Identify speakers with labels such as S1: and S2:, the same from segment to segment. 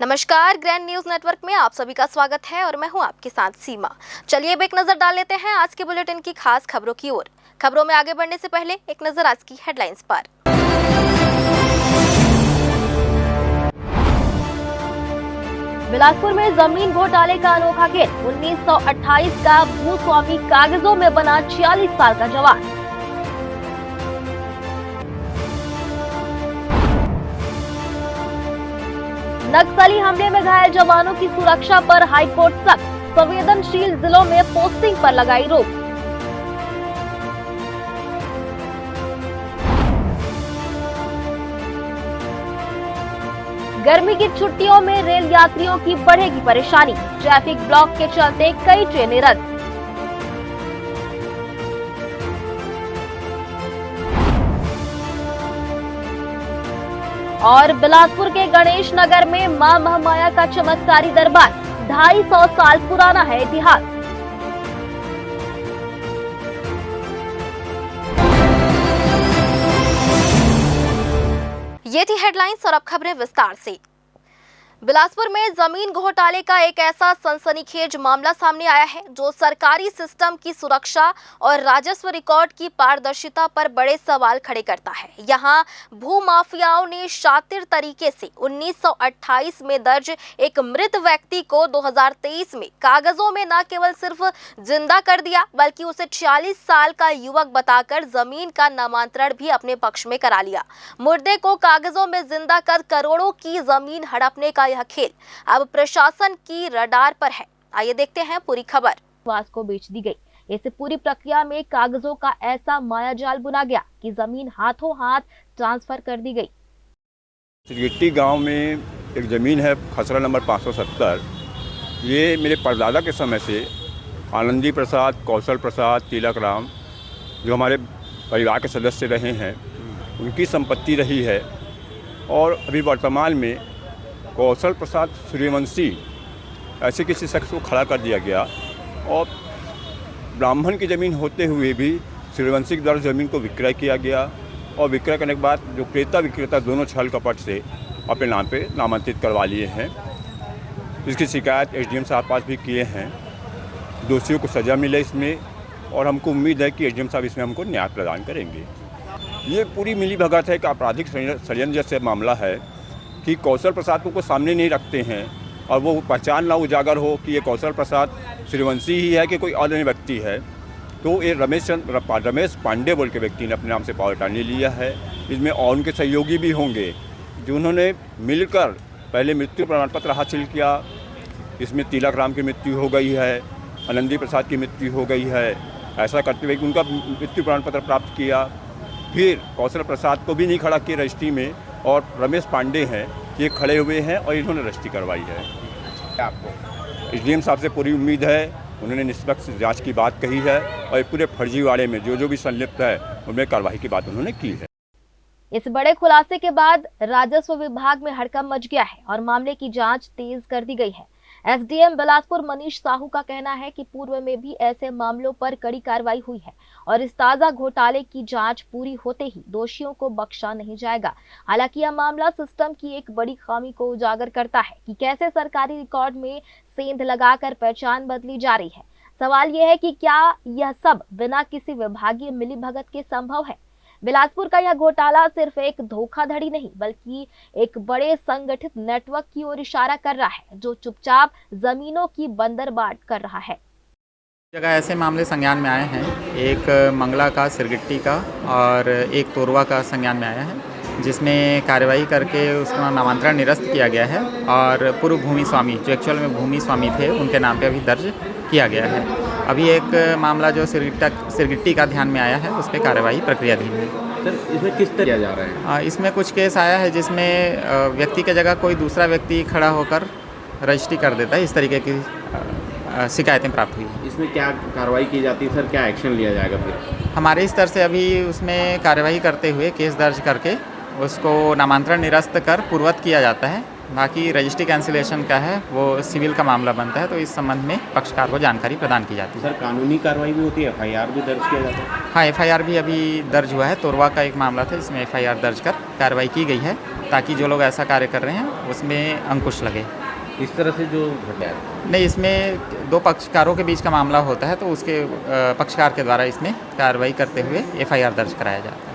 S1: नमस्कार, grand news network में आप सभी का स्वागत है और मैं हूं आपके साथ सीमा। चलिए अब एक नजर डाल लेते हैं आज के बुलेटिन की खास खबरों की ओर। खबरों में आगे बढ़ने से पहले एक नजर आज की हेडलाइंस पर। बिलासपुर में जमीन घोटाले का अनोखा खेल, 1928 का भूस्वामी कागजों में बना 46 साल का जवान। नक्सली हमले में घायल जवानों की सुरक्षा पर हाईकोर्ट सख्त, संवेदनशील जिलों में पोस्टिंग पर लगाई रोक। गर्मी की छुट्टियों में रेल यात्रियों की बढ़ेगी परेशानी, ट्रैफिक ब्लॉक के चलते कई ट्रेनें रद्द। और बिलासपुर के गणेश नगर में मां महामाया का चमत्कारी दरबार, 250 साल पुराना है इतिहास। ये थी हेडलाइंस और अब खबरें विस्तार से। बिलासपुर में जमीन घोटाले का एक ऐसा सनसनीखेज मामला सामने आया है जो सरकारी सिस्टम की सुरक्षा और राजस्व रिकॉर्ड की पारदर्शिता पर बड़े सवाल खड़े करता है। यहाँ भूमाफियाओं ने शातिर तरीके से 1928 में दर्ज एक मृत व्यक्ति को 2023 में कागजों में न केवल सिर्फ जिंदा कर दिया बल्कि उसे 46 साल का युवक बताकर जमीन का नामांतरण भी अपने पक्ष में करा लिया। मुर्दे को कागजों में जिंदा कर करोड़ों की जमीन हड़पने का यह खेल अब प्रशासन की रडार पर है। आइए देखते हैं पूरी खबर। वास को बेच दी गई। इस पूरी प्रक्रिया में कागजों का ऐसा मायाजाल बुना गया कि जमीन हाथों हाथ ट्रांसफर कर दी गई।
S2: सिरगिट्टी गांव में एक ज़मीन है, खसरा नंबर 570। ये मेरे परदादा के समय से आनंदी प्रसाद, कौशल प्रसाद, तिलक राम जो हमारे परिवार के सदस्य रहे हैं उनकी संपत्ति रही है। और अभी वर्तमान में कौशल प्रसाद सूर्यवंशी ऐसे किसी शख्स को खड़ा कर दिया गया और ब्राह्मण की ज़मीन होते हुए भी सूर्यवंशी के द्वारा ज़मीन को विक्रय किया गया। और विक्रय करने के बाद जो क्रेता विक्रेता दोनों छल कपट से अपने नाम पे नामांकित करवा लिए हैं। इसकी शिकायत एसडीएम साहब पास भी किए हैं। दोषियों को सज़ा मिले इसमें और हमको उम्मीद है कि एसडीएम साहब इसमें हमको न्याय प्रदान करेंगे। ये पूरी मिली भगत है, एक आपराधिक षड्यंत्र जैसे मामला है कि कौशल प्रसाद को सामने नहीं रखते हैं और वो पहचान ना उजागर हो कि ये कौशल प्रसाद सूर्यवंशी ही है कि कोई अन्य व्यक्ति है। तो ये रमेश पांडे बोल के व्यक्ति ने अपने नाम से पावर टानी लिया है। इसमें और उनके सहयोगी भी होंगे जिन्होंने मिलकर पहले मृत्यु प्रमाण पत्र हासिल किया। इसमें तिलक राम की मृत्यु हो गई है, आनंदी प्रसाद की मृत्यु हो गई है। ऐसा करते हुए उनका मृत्यु प्रमाण पत्र प्राप्त किया। फिर कौशल प्रसाद को भी नहीं खड़ा किया रजिस्ट्री में और रमेश पांडे हैं ये खड़े हुए हैं और इन्होंने रजिस्ट्री करवाई है। आपको एसडीएम साहब से पूरी उम्मीद है, उन्होंने निष्पक्ष जांच की बात कही है और ये पूरे फर्जीवाड़े में जो भी संलिप्त है उनमें कार्रवाई की बात उन्होंने की है।
S1: इस बड़े खुलासे के बाद राजस्व विभाग में हड़कंप मच गया है और मामले की जांच तेज कर दी गई है। एसडीएम बिलासपुर मनीष साहू का कहना है कि पूर्व में भी ऐसे मामलों पर कड़ी कार्रवाई हुई है और इस ताजा घोटाले की जांच पूरी होते ही दोषियों को बख्शा नहीं जाएगा। हालांकि यह मामला सिस्टम की एक बड़ी खामी को उजागर करता है कि कैसे सरकारी रिकॉर्ड में सेंध लगाकर पहचान बदली जा रही है। सवाल यह है कि क्या यह सब बिना किसी विभागीय मिलीभगत के संभव है। बिलासपुर का यह घोटाला सिर्फ एक धोखाधड़ी नहीं बल्कि एक बड़े संगठित नेटवर्क की ओर इशारा कर रहा है जो चुपचाप जमीनों की बंदरबाट कर रहा है।
S3: जगह ऐसे मामले संज्ञान में आए हैं, एक मंगला का, सिरगिट्टी का और एक तोरवा का संज्ञान में आया है जिसमें कार्रवाई करके उसका नामांतरण निरस्त किया गया है और पूर्व भूमि स्वामी जो एक्चुअल में भूमि स्वामी थे उनके नाम पे अभी दर्ज किया गया है। अभी एक मामला जो सिरगिट्टी का ध्यान में आया है उस पर कार्रवाई प्रक्रियाधीन है।
S4: सर, इसमें किस तरह किया जा रहा है?
S3: इसमें कुछ केस आया है जिसमें व्यक्ति की जगह कोई दूसरा व्यक्ति खड़ा होकर रजिस्ट्री कर देता है। इस तरीके की शिकायतें प्राप्त हुई हैं।
S4: इसमें क्या कार्रवाई की जाती है सर, क्या एक्शन लिया जाएगा फिर?
S3: हमारे स्तर से अभी उसमें कार्रवाई करते हुए केस दर्ज करके उसको नामांतरण निरस्त कर पूर्ववत किया जाता है। बाकी रजिस्ट्री कैंसिलेशन का है वो सिविल का मामला बनता है, तो इस संबंध में पक्षकार को जानकारी प्रदान की जाती है।
S4: सर कानूनी कार्रवाई भी होती है, एफआईआर भी दर्ज किया जाता है?
S3: हाँ, एफआईआर भी अभी दर्ज हुआ है। तोरवा का एक मामला था, इसमें एफआईआर दर्ज कर कार्रवाई की गई है, ताकि जो लोग ऐसा कार्य कर रहे हैं उसमें अंकुश लगे।
S4: इस तरह से जो घटा है
S3: नहीं, इसमें दो पक्षकारों के बीच का मामला होता है, तो उसके पक्षकार के द्वारा इसमें कार्रवाई करते हुए एफआईआर दर्ज कराया जाता है।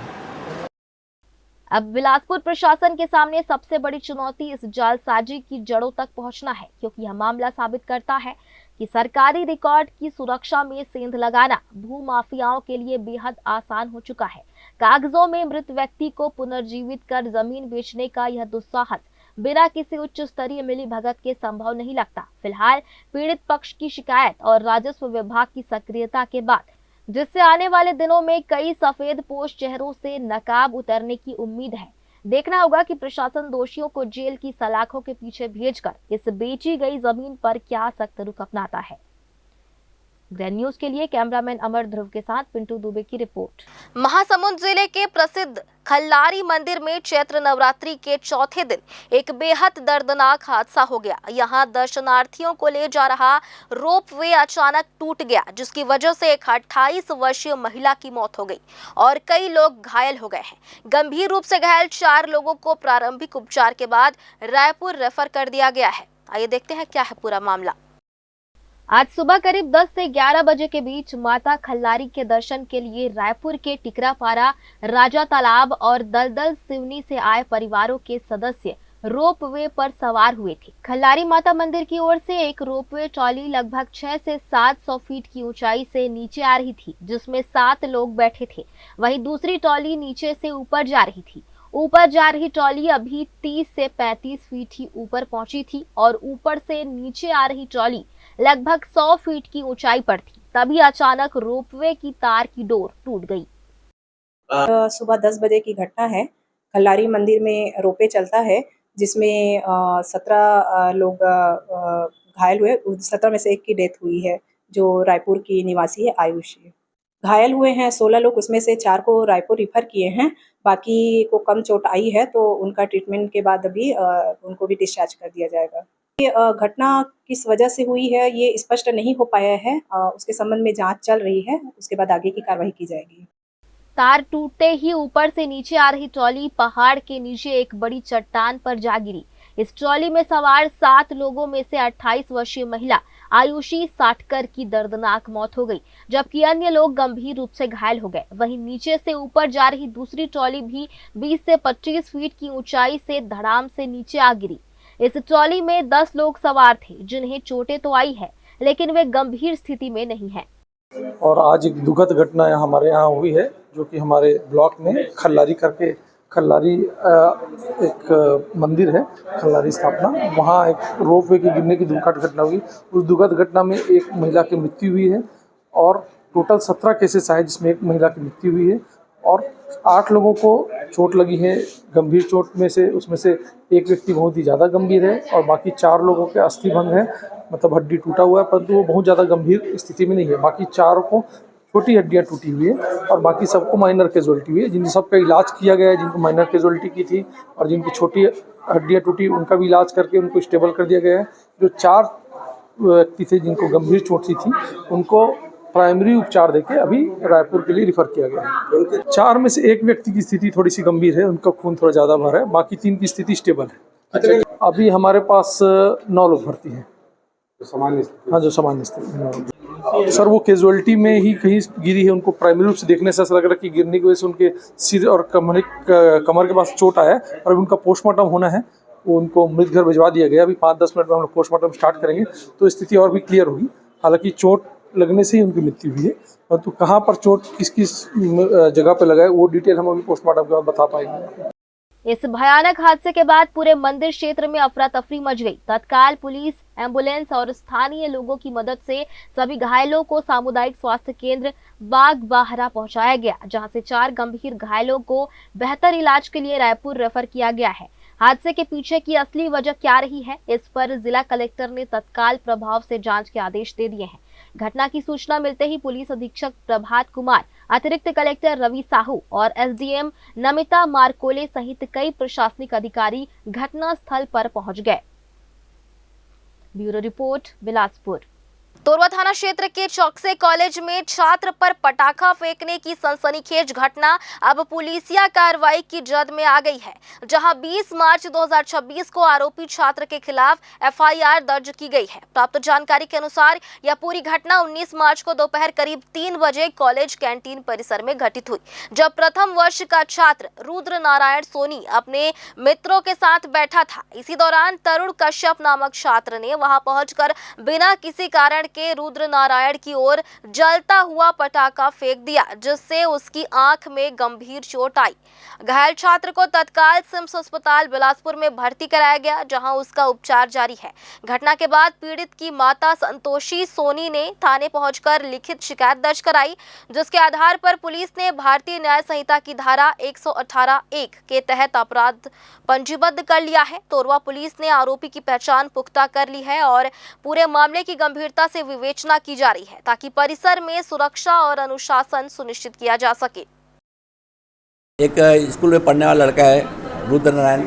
S1: अब बिलासपुर प्रशासन के सामने सबसे बड़ी चुनौती इस जालसाजी की जड़ों तक पहुंचना है, क्योंकि यह मामला साबित करता है कि सरकारी रिकॉर्ड की सुरक्षा में सेंध लगाना भू माफियाओं के लिए बेहद आसान हो चुका है। कागजों में मृत व्यक्ति को पुनर्जीवित कर जमीन बेचने का यह दुस्साहस बिना किसी उच्च स्तरीय मिली भगत के संभव नहीं लगता। फिलहाल पीड़ित पक्ष की शिकायत और राजस्व विभाग की सक्रियता के बाद, जिससे आने वाले दिनों में कई सफेद पोश चेहरों से नकाब उतरने की उम्मीद है। देखना होगा कि प्रशासन दोषियों को जेल की सलाखों के पीछे भेजकर इस बेची गई जमीन पर क्या सख्त रुख अपनाता है। ग्रैंड न्यूज के लिए कैमरामैन अमर ध्रुव के साथ पिंटू दुबे की रिपोर्ट। महासमुंद जिले के प्रसिद्ध खल्लारी मंदिर में चैत्र नवरात्रि के चौथे दिन एक बेहद दर्दनाक हादसा हो गया। यहां दर्शनार्थियों को ले जा रहा रोपवे अचानक टूट गया, जिसकी वजह से एक 28 वर्षीय महिला की मौत हो गई और कई लोग घायल हो गए हैं। गंभीर रूप से घायल 4 लोगों को प्रारंभिक उपचार के बाद रायपुर रेफर कर दिया गया है। आइए देखते हैं क्या है पूरा मामला। आज सुबह करीब 10 से 11 बजे के बीच माता खल्लारी के दर्शन के लिए रायपुर के टिकरापारा, राजा तालाब और दलदल सिवनी से आए परिवारों के सदस्य रोपवे पर सवार हुए थे। खल्लारी माता मंदिर की ओर से एक रोपवे ट्रॉली लगभग 6 से 700 फीट की ऊंचाई से नीचे आ रही थी, जिसमें 7 लोग बैठे थे। वहीं दूसरी ट्रॉली नीचे से ऊपर जा रही थी। ऊपर जा रही ट्रॉली अभी 30 से 35 फीट ही ऊपर पहुंची थी और ऊपर से नीचे आ रही ट्रॉली लगभग 100 फीट की ऊंचाई पर थी। तभी अचानक रोपवे की तार की डोर टूट गई।
S5: सुबह 10 बजे की घटना है। खल्लारी मंदिर में रोपवे चलता है, जिसमें 17 लोग घायल हुए। 17 में से एक की डेथ हुई है, जो रायपुर की निवासी है आयुषी। घायल हुए हैं 16 लोग, उसमें से 4 को रायपुर रिफर किए हैं, बाकी को कम चोट आई है, तो उनका ट्रीटमेंट के बाद अभी उनको भी डिस्चार्ज कर दिया जाएगा। ये घटना किस वजह से हुई है ये स्पष्ट नहीं हो पाया है। उसके संबंध में जांच चल रही है, उसके बाद आगे की कार्रवाई की जाएगी।
S1: तार टूटते ही ऊपर से नीचे आ रही ट्रॉली पहाड़ के नीचे एक बड़ी चट्टान पर जा गिरी। इस ट्रॉली में सवार 7 लोगों में से 28 वर्षीय महिला आयुषी साटकर की दर्दनाक मौत हो गई, जबकि अन्य लोग गंभीर रूप से घायल हो गए। वहीं नीचे से ऊपर जा रही दूसरी ट्रॉली भी 20 से 25 फीट की ऊंचाई से धड़ाम से नीचे आ गिरी। इस ट्रॉली में 10 लोग सवार थे, जिन्हें चोटें तो आई है, लेकिन वे गंभीर स्थिति में नहीं हैं।
S6: और आज एक दुखद घटना हमारे यहाँ हुई है, जो कि हमारे ब्लॉक में खल्लारी करके खल्लारी एक मंदिर है, खल्लारी स्थापना, वहाँ एक रोपवे के गिरने की दुखद घटना हुई। उस दुखद घटना में एक महिला की मृत्यु हुई है और टोटल 17 केसेस आए, जिसमें एक महिला की मृत्यु हुई है और 8 लोगों को चोट लगी है। गंभीर चोट में से उसमें से एक व्यक्ति बहुत ही ज़्यादा गंभीर है और बाकी 4 लोगों के अस्थि भंग है, मतलब हड्डी टूटा हुआ है, परंतु वो बहुत ज़्यादा गंभीर स्थिति में नहीं है। बाकी 4 को छोटी हड्डियां टूटी हुई है और बाकी सबको माइनर कैजुअलिटी हुई है। जिन सबका इलाज किया गया है, जिनको माइनर कैजुअलिटी की थी और जिनकी छोटी हड्डियां टूटी, उनका भी इलाज करके उनको स्टेबल कर दिया गया है। जो 4 व्यक्ति थे जिनको गंभीर चोट सी थी, उनको प्राइमरी उपचार देके अभी रायपुर के लिए रिफर किया गया है। 4 में से एक व्यक्ति की स्थिति थोड़ी सी गंभीर है, उनका खून थोड़ा ज़्यादा भर है, बाकी 3 की स्थिति स्टेबल है। अभी हमारे पास 9 लोग भर्ती हैं। हाँ, जो सामान्य स्थिति सर, वो कैजुअलिटी में ही कहीं गिरी है। उनको प्राइमरी रूप से देखने से ऐसा लग रहा है कि गिरने की वजह से उनके सिर और कमर के पास चोट आया है और अभी उनका पोस्टमार्टम होना है। वो उनको मृत घर भिजवा दिया गया। अभी 5-10 मिनट में हम लोग पोस्टमार्टम स्टार्ट करेंगे तो स्थिति और भी क्लियर होगी। हालांकि चोट लगने से ही उनकी मृत्यु हुई है, परंतु कहाँ पर चोट किस किस जगह पर लगा है वो डिटेल हम अभी पोस्टमार्टम के बाद बता पाएंगे।
S1: इस भयानक हादसे के बाद पूरे मंदिर क्षेत्र में अफरा तफरी मच गई। तत्काल पुलिस, एम्बुलेंस और स्थानीय लोगों की मदद से सभी घायलों को सामुदायिक स्वास्थ्य केंद्र बाग बाहरा पहुंचाया गया, जहां से 4 गंभीर घायलों को बेहतर इलाज के लिए रायपुर रेफर किया गया है। हादसे के पीछे की असली वजह क्या रही है, इस पर जिला कलेक्टर ने तत्काल प्रभाव से जांच के आदेश दे दिए हैं। घटना की सूचना मिलते ही पुलिस अधीक्षक प्रभात कुमार अतिरिक्त कलेक्टर रवि साहू और एसडीएम नमिता मारकोले सहित कई प्रशासनिक अधिकारी घटना स्थल पर पहुंच गए। Bureau report, Bilaspur. तोरवा थाना क्षेत्र के चौकसे कॉलेज में छात्र पर पटाखा फेंकने की सनसनीखेज घटना अब पुलिसिया कार्रवाई की जद में आ गई है, जहां 20 मार्च 2026 को आरोपी छात्र के खिलाफ एफआईआर दर्ज की गई है। प्राप्त जानकारी के अनुसार यह पूरी घटना 19 मार्च को दोपहर करीब 3 बजे कॉलेज कैंटीन परिसर में घटित हुई, जब प्रथम वर्ष का छात्र रुद्र नारायण सोनी अपने मित्रों के साथ बैठा था। इसी दौरान तरुण कश्यप नामक छात्र ने वहां पहुंचकर बिना किसी कारण के रुद्र नारायण की ओर जलता हुआ पटाखा फेंक दिया, जिससे उसकी आंख में गंभीर चोट आई। घायल छात्र को तत्काल सिम्स अस्पताल बिलासपुर में भर्ती कराया गया, जहां उसका उपचार जारी है। घटना के बाद पीड़ित की माता संतोषी सोनी ने थाने पहुंचकर लिखित शिकायत दर्ज कराई, जिसके आधार पर पुलिस ने भारतीय न्याय संहिता की धारा 118(1) के तहत अपराध पंजीबद्ध कर लिया है। तोरवा पुलिस ने आरोपी की पहचान पुख्ता कर ली है और पूरे मामले की गंभीरता से विवेचना की जा रही है, ताकि परिसर में सुरक्षा और अनुशासन सुनिश्चित किया जा सके।
S7: एक स्कूल में पढ़ने वाला लड़का है रुद्र नारायण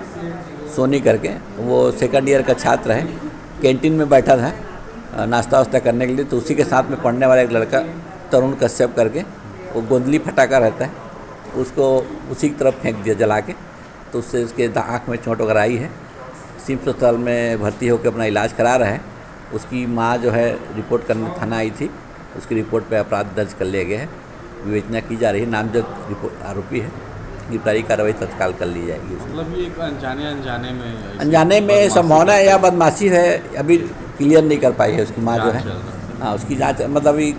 S7: सोनी करके, वो सेकंड ईयर का छात्र है। कैंटीन में बैठा था नाश्ता वास्ता करने के लिए, तो उसी के साथ में पढ़ने वाला एक लड़का तरुण कश्यप करके, वो गोंदली फटाका रहता है, उसको उसी की तरफ फेंक दिया जला के, तो उससे उसके आँख में चोट वगैरह आई है। सिम्स अस्पताल में भर्ती होकर अपना इलाज करा रहा है। उसकी माँ जो है रिपोर्ट करने थाना आई थी, उसकी रिपोर्ट पे अपराध दर्ज कर लिया गया है। विवेचना की जा रही है। नामजद आरोपी है, गिरफ्तारी कार्रवाई तत्काल कर ली जाएगी।
S8: मतलब ये एक अनजाने में
S7: संभावना है या बदमाशी है, अभी क्लियर नहीं कर पाई है उसकी माँ जो है। हाँ, उसकी जाँच मतलब अभी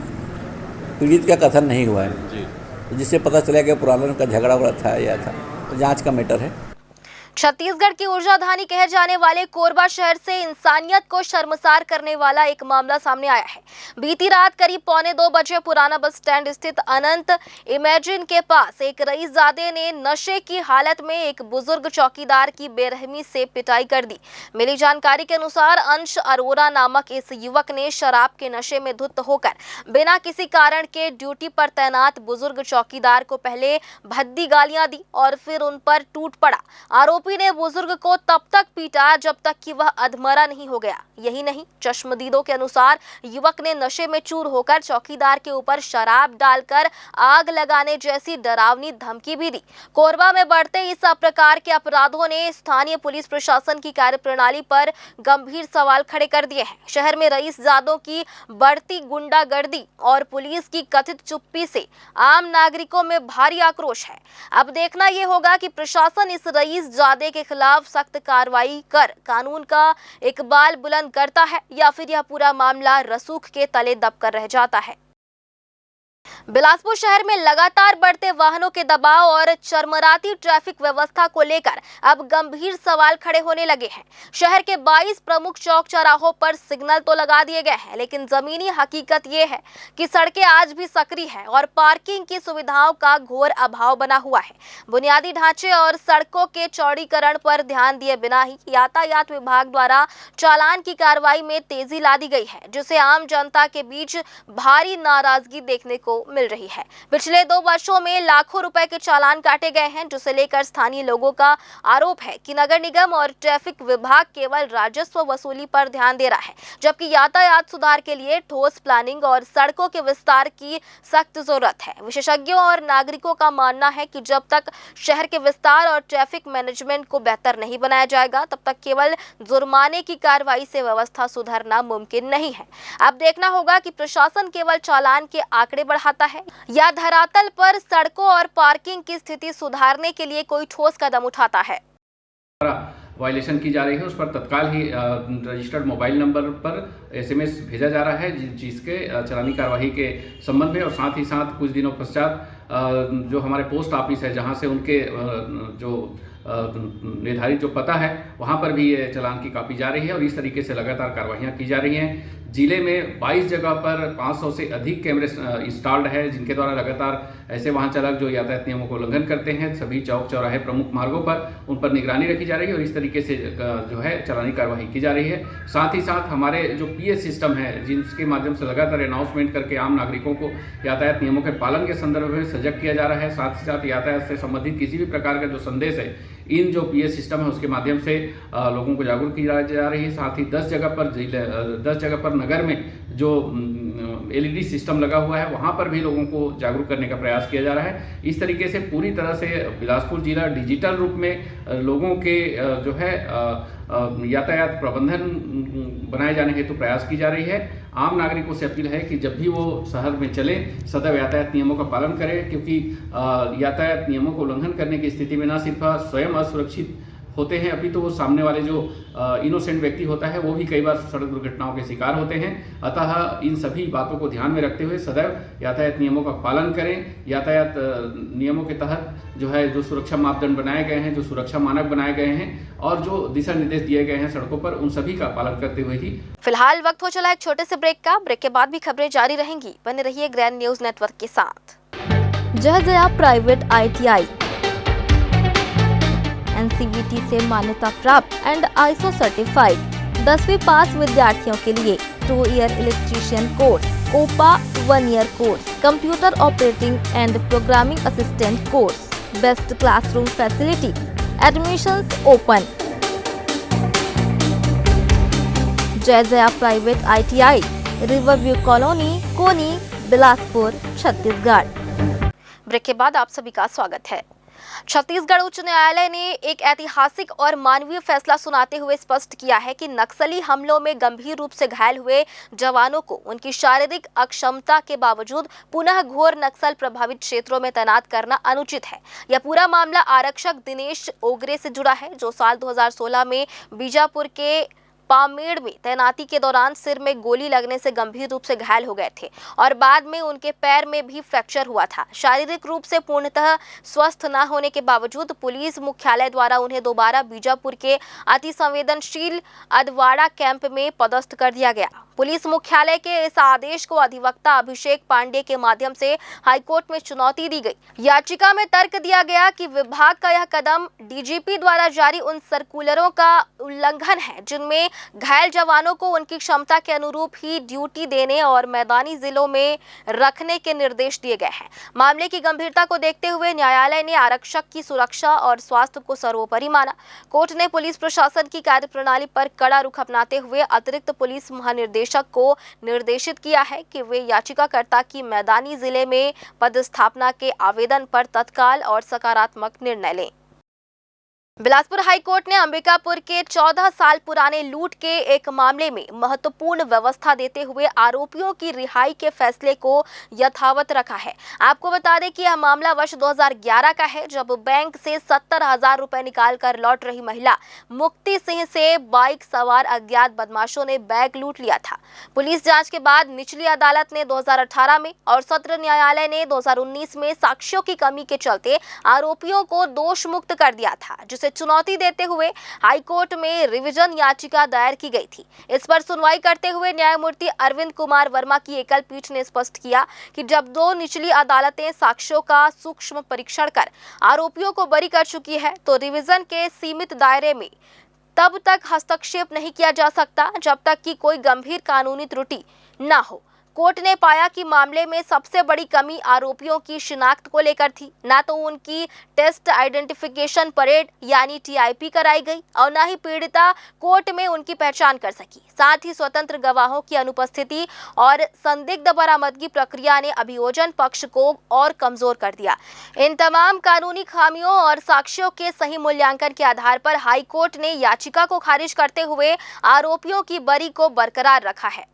S7: पीड़ित का कथन नहीं हुआ है, जिससे पता चला कि पुराना उनका झगड़ा हुआ था या था, तो जाँच का मैटर है।
S1: छत्तीसगढ़ की ऊर्जाधानी कहे जाने वाले कोरबा शहर से इंसानियत को शर्मसार करने वाला एक मामला सामने आया है। बीती रात करीब 1:45 बजे पुराना बस स्टैंड स्थित अनंत इमेजिन के पास एक रईसजादे ने नशे की हालत में एक बुजुर्ग चौकीदार की बेरहमी से पिटाई कर दी। मिली जानकारी के अनुसार अंश अरोरा नामक इस युवक ने शराब के नशे में धुत होकर बिना किसी कारण के ड्यूटी पर तैनात बुजुर्ग चौकीदार को पहले भद्दी गालियां दी और फिर उन पर टूट पड़ा। आरोपी ने बुजुर्ग को तब तक पीटा जब तक कि वह अधमरा नहीं हो गया। यही नहीं, चश्मदीदों के अनुसार युवक ने नशे में चूर होकर चौकीदार के ऊपर शराब डालकर आग लगाने जैसी डरावनी धमकी भी दी। कोरबा में बढ़ते इस प्रकार के अपराधों ने स्थानीय पुलिस प्रशासन की कार्यप्रणाली पर गंभीर सवाल खड़े कर दिए हैं। शहर में रईसजादों की बढ़ती गुंडागर्दी और पुलिस की कथित चुप्पी से आम नागरिकों में भारी आक्रोश है। अब देखना यह होगा कि प्रशासन इस रईसजादे के खिलाफ सख्त कार्रवाई कर कानून का इकबाल बुलंद करता है या फिर यह पूरा मामला रसूख के तले दबकर रह जाता है। बिलासपुर शहर में लगातार बढ़ते वाहनों के दबाव और चरमराती ट्रैफिक व्यवस्था को लेकर अब गंभीर सवाल खड़े होने लगे हैं। शहर के 22 प्रमुख चौक चौराहों पर सिग्नल तो लगा दिए गए हैं, लेकिन जमीनी हकीकत ये है कि सड़कें आज भी सकरी हैं और पार्किंग की सुविधाओं का घोर अभाव बना हुआ है। बुनियादी ढांचे और सड़कों के चौड़ीकरण पर ध्यान दिए बिना ही यातायात विभाग द्वारा चालान की कार्रवाई में तेजी ला दी गई है, जिससे आम जनता के बीच भारी नाराजगी देखने को मिल रही है। पिछले 2 वर्षों में लाखों रुपए के चालान काटे गए हैं, जिसे लेकर स्थानीय लोगों का आरोप है कि नगर निगम और ट्रैफिक विभाग केवल राजस्व वसूली पर ध्यान दे रहा है, जबकि यातायात सुधार के लिए ठोस प्लानिंग और सड़कों के विस्तार की सख्त जरूरत है। विशेषज्ञों और नागरिकों का मानना है कि जब तक शहर के विस्तार और ट्रैफिक मैनेजमेंट को बेहतर नहीं बनाया जाएगा, तब तक केवल जुर्माने की कार्रवाई से व्यवस्था सुधरना मुमकिन नहीं है। अब देखना होगा कि प्रशासन केवल चालान के आंकड़े बढ़ाता है या धरातल पर सड़कों और पार्किंग की स्थिति सुधारने के लिए कोई ठोस कदम उठाता है।
S9: वायलेशन की जा रही है, उस पर तत्काल ही रजिस्टर्ड मोबाइल नंबर पर SMS भेजा जा रहा है, जिसके चालानी कार्रवाई के संबंध में, और साथ ही साथ कुछ दिनों पश्चात जो हमारे पोस्ट ऑफिस है, जहां से उनके जो निर्धारित जो पता है, वहां पर भी ये चालान की कॉपी जा रही है और इस तरीके से लगातार कार्रवाइयाँ की जा रही हैं। जिले में 22 जगह पर 500 से अधिक कैमरे इंस्टॉल्ड है, जिनके द्वारा लगातार ऐसे वाहन चालक जो यातायात नियमों को उल्लंघन करते हैं सभी चौक चौराहे प्रमुख मार्गों पर उन पर निगरानी रखी जा रही है और इस तरीके से जो है चालानी कार्रवाई की जा रही है। साथ ही साथ हमारे जो PS सिस्टम है, जिसके माध्यम से लगातार अनाउंसमेंट करके आम नागरिकों को यातायात नियमों के पालन के संदर्भ में सजग किया जा रहा है। साथ ही साथ यातायात से संबंधित किसी भी प्रकार का जो संदेश है, इन जो PS सिस्टम है उसके माध्यम से लोगों को जागरूक किया जा रही है। साथ ही 10 जगह पर नगर में जो LED सिस्टम लगा हुआ है वहाँ पर भी लोगों को जागरूक करने का प्रयास किया जा रहा है। इस तरीके से पूरी तरह से बिलासपुर जिला डिजिटल रूप में लोगों के जो है यातायात प्रबंधन बनाए जाने हेतु प्रयास की जा रही है। आम नागरिकों से अपील है कि जब भी वो शहर में चले सदैव यातायात नियमों का पालन करें, क्योंकि यातायात नियमों को उल्लंघन करने की स्थिति में न सिर्फ स्वयं असुरक्षित होते हैं, अभी तो वो सामने वाले जो इनोसेंट व्यक्ति होता है वो भी कई बार सड़क दुर्घटनाओं के शिकार होते हैं। अतः इन सभी बातों को ध्यान में रखते हुए सदैव यातायात नियमों का पालन करें। यातायात नियमों के तहत जो है जो सुरक्षा मापदंड बनाए गए हैं, जो सुरक्षा मानक बनाए गए हैं और जो दिशा निर्देश दिए गए हैं सड़कों पर, उन सभी का पालन करते हुए ही।
S1: फिलहाल वक्त हो चला एक छोटे से ब्रेक का। ब्रेक के बाद भी खबरें जारी रहेंगी, बने रहिए ग्रैंड न्यूज नेटवर्क के साथ। जय प्राइवेट ITI NCVT से मान्यता प्राप्त एंड ISO सर्टिफाइड 10वीं पास विद्यार्थियों के लिए 2 year electrician course, OPA 1 year course, computer operating and programming assistant course, best classroom facility, admissions open. जय private ITI, riverview colony, Koni, Bilaspur, Chhattisgarh. Break के बाद आप सभी का स्वागत है। छत्तीसगढ़ उच्च न्यायालय ने एक ऐतिहासिक और मानवीय फैसला सुनाते हुए स्पष्ट किया है कि नक्सली हमलों में गंभीर रूप से घायल हुए जवानों को उनकी शारीरिक अक्षमता के बावजूद पुनः घोर नक्सल प्रभावित क्षेत्रों में तैनात करना अनुचित है। यह पूरा मामला आरक्षक दिनेश ओगरे से जुड़ा है, जो साल 2016 में बीजापुर के पामेड़ में तैनाती के दौरान सिर में गोली लगने से गंभीर रूप से घायल हो गए थे और बाद में उनके पैर में भी फ्रैक्चर हुआ था। शारीरिक रूप से पूर्णतः स्वस्थ न होने के बावजूद पुलिस मुख्यालय द्वारा उन्हें दोबारा बीजापुर के अति संवेदनशील अदवाड़ा कैंप में पदस्थ कर दिया गया। पुलिस मुख्यालय के इस आदेश को अधिवक्ता अभिषेक पांडे के माध्यम से हाईकोर्ट में चुनौती दी गई। याचिका में तर्क दिया गया कि विभाग का यह कदम DGP द्वारा जारी उन सर्कुलरों का उल्लंघन है जिनमें घायल जवानों को उनकी क्षमता के अनुरूप ही ड्यूटी देने और मैदानी जिलों में रखने के निर्देश दिए गए हैं। मामले की गंभीरता को देखते हुए न्यायालय ने आरक्षक की सुरक्षा और स्वास्थ्य को सर्वोपरि माना। कोर्ट ने पुलिस प्रशासन की कार्यप्रणाली पर कड़ा रुख अपनाते हुए अतिरिक्त पुलिस महानिर्देशक को निर्देशित किया है कि वे याचिकाकर्ता की मैदानी जिले में पदस्थापना के आवेदन पर तत्काल और सकारात्मक निर्णय लें। बिलासपुर हाईकोर्ट ने अंबिकापुर के 14 साल पुराने लूट के एक मामले में महत्वपूर्ण व्यवस्था देते हुए आरोपियों की रिहाई के फैसले को यथावत रखा है। आपको बता दें कि यह मामला वर्ष 2011 का है, जब बैंक से 70,000 रुपए निकालकर लौट रही महिला मुक्ति सिंह से बाइक सवार अज्ञात बदमाशों ने बैग लूट लिया था। पुलिस जांच के बाद निचली अदालत ने 2018 में और सत्र न्यायालय ने 2019 में साक्ष्यों की कमी के चलते आरोपियों को दोष मुक्त कर दिया था, जिसे चुनौती देते हुए हाईकोर्ट में रिवीजन याचिका दायर की गई थी। इस पर सुनवाई करते हुए न्यायमूर्ति अरविंद कुमार वर्मा की एकल पीठ ने स्पष्ट किया कि जब 2 निचली अदालतें साक्ष्यों का सूक्ष्म परीक्षण कर आरोपियों को बरी कर चुकी है, तो रिवीजन के सीमित दायरे में तब तक हस्तक्षेप नहीं किया जा सकता जब तक कि कोई गंभीर कानूनी त्रुटि न हो। कोर्ट ने पाया कि मामले में सबसे बड़ी कमी आरोपियों की शिनाख्त को लेकर थी। ना तो उनकी टेस्ट आइडेंटिफिकेशन परेड यानी TIP कराई गई और न ही पीड़िता कोर्ट में उनकी पहचान कर सकी। साथ ही स्वतंत्र गवाहों की अनुपस्थिति और संदिग्ध बरामदगी प्रक्रिया ने अभियोजन पक्ष को और कमजोर कर दिया। इन तमाम कानूनी खामियों और साक्ष्यों के सही मूल्यांकन के आधार पर हाईकोर्ट ने याचिका को खारिज करते हुए आरोपियों की बरी को बरकरार रखा है।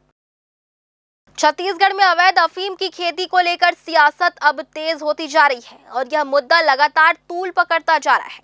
S1: छत्तीसगढ़ में अवैध अफीम की खेती को लेकर सियासत अब तेज होती जा रही है और यह मुद्दा लगातार तूल पकड़ता जा रहा है।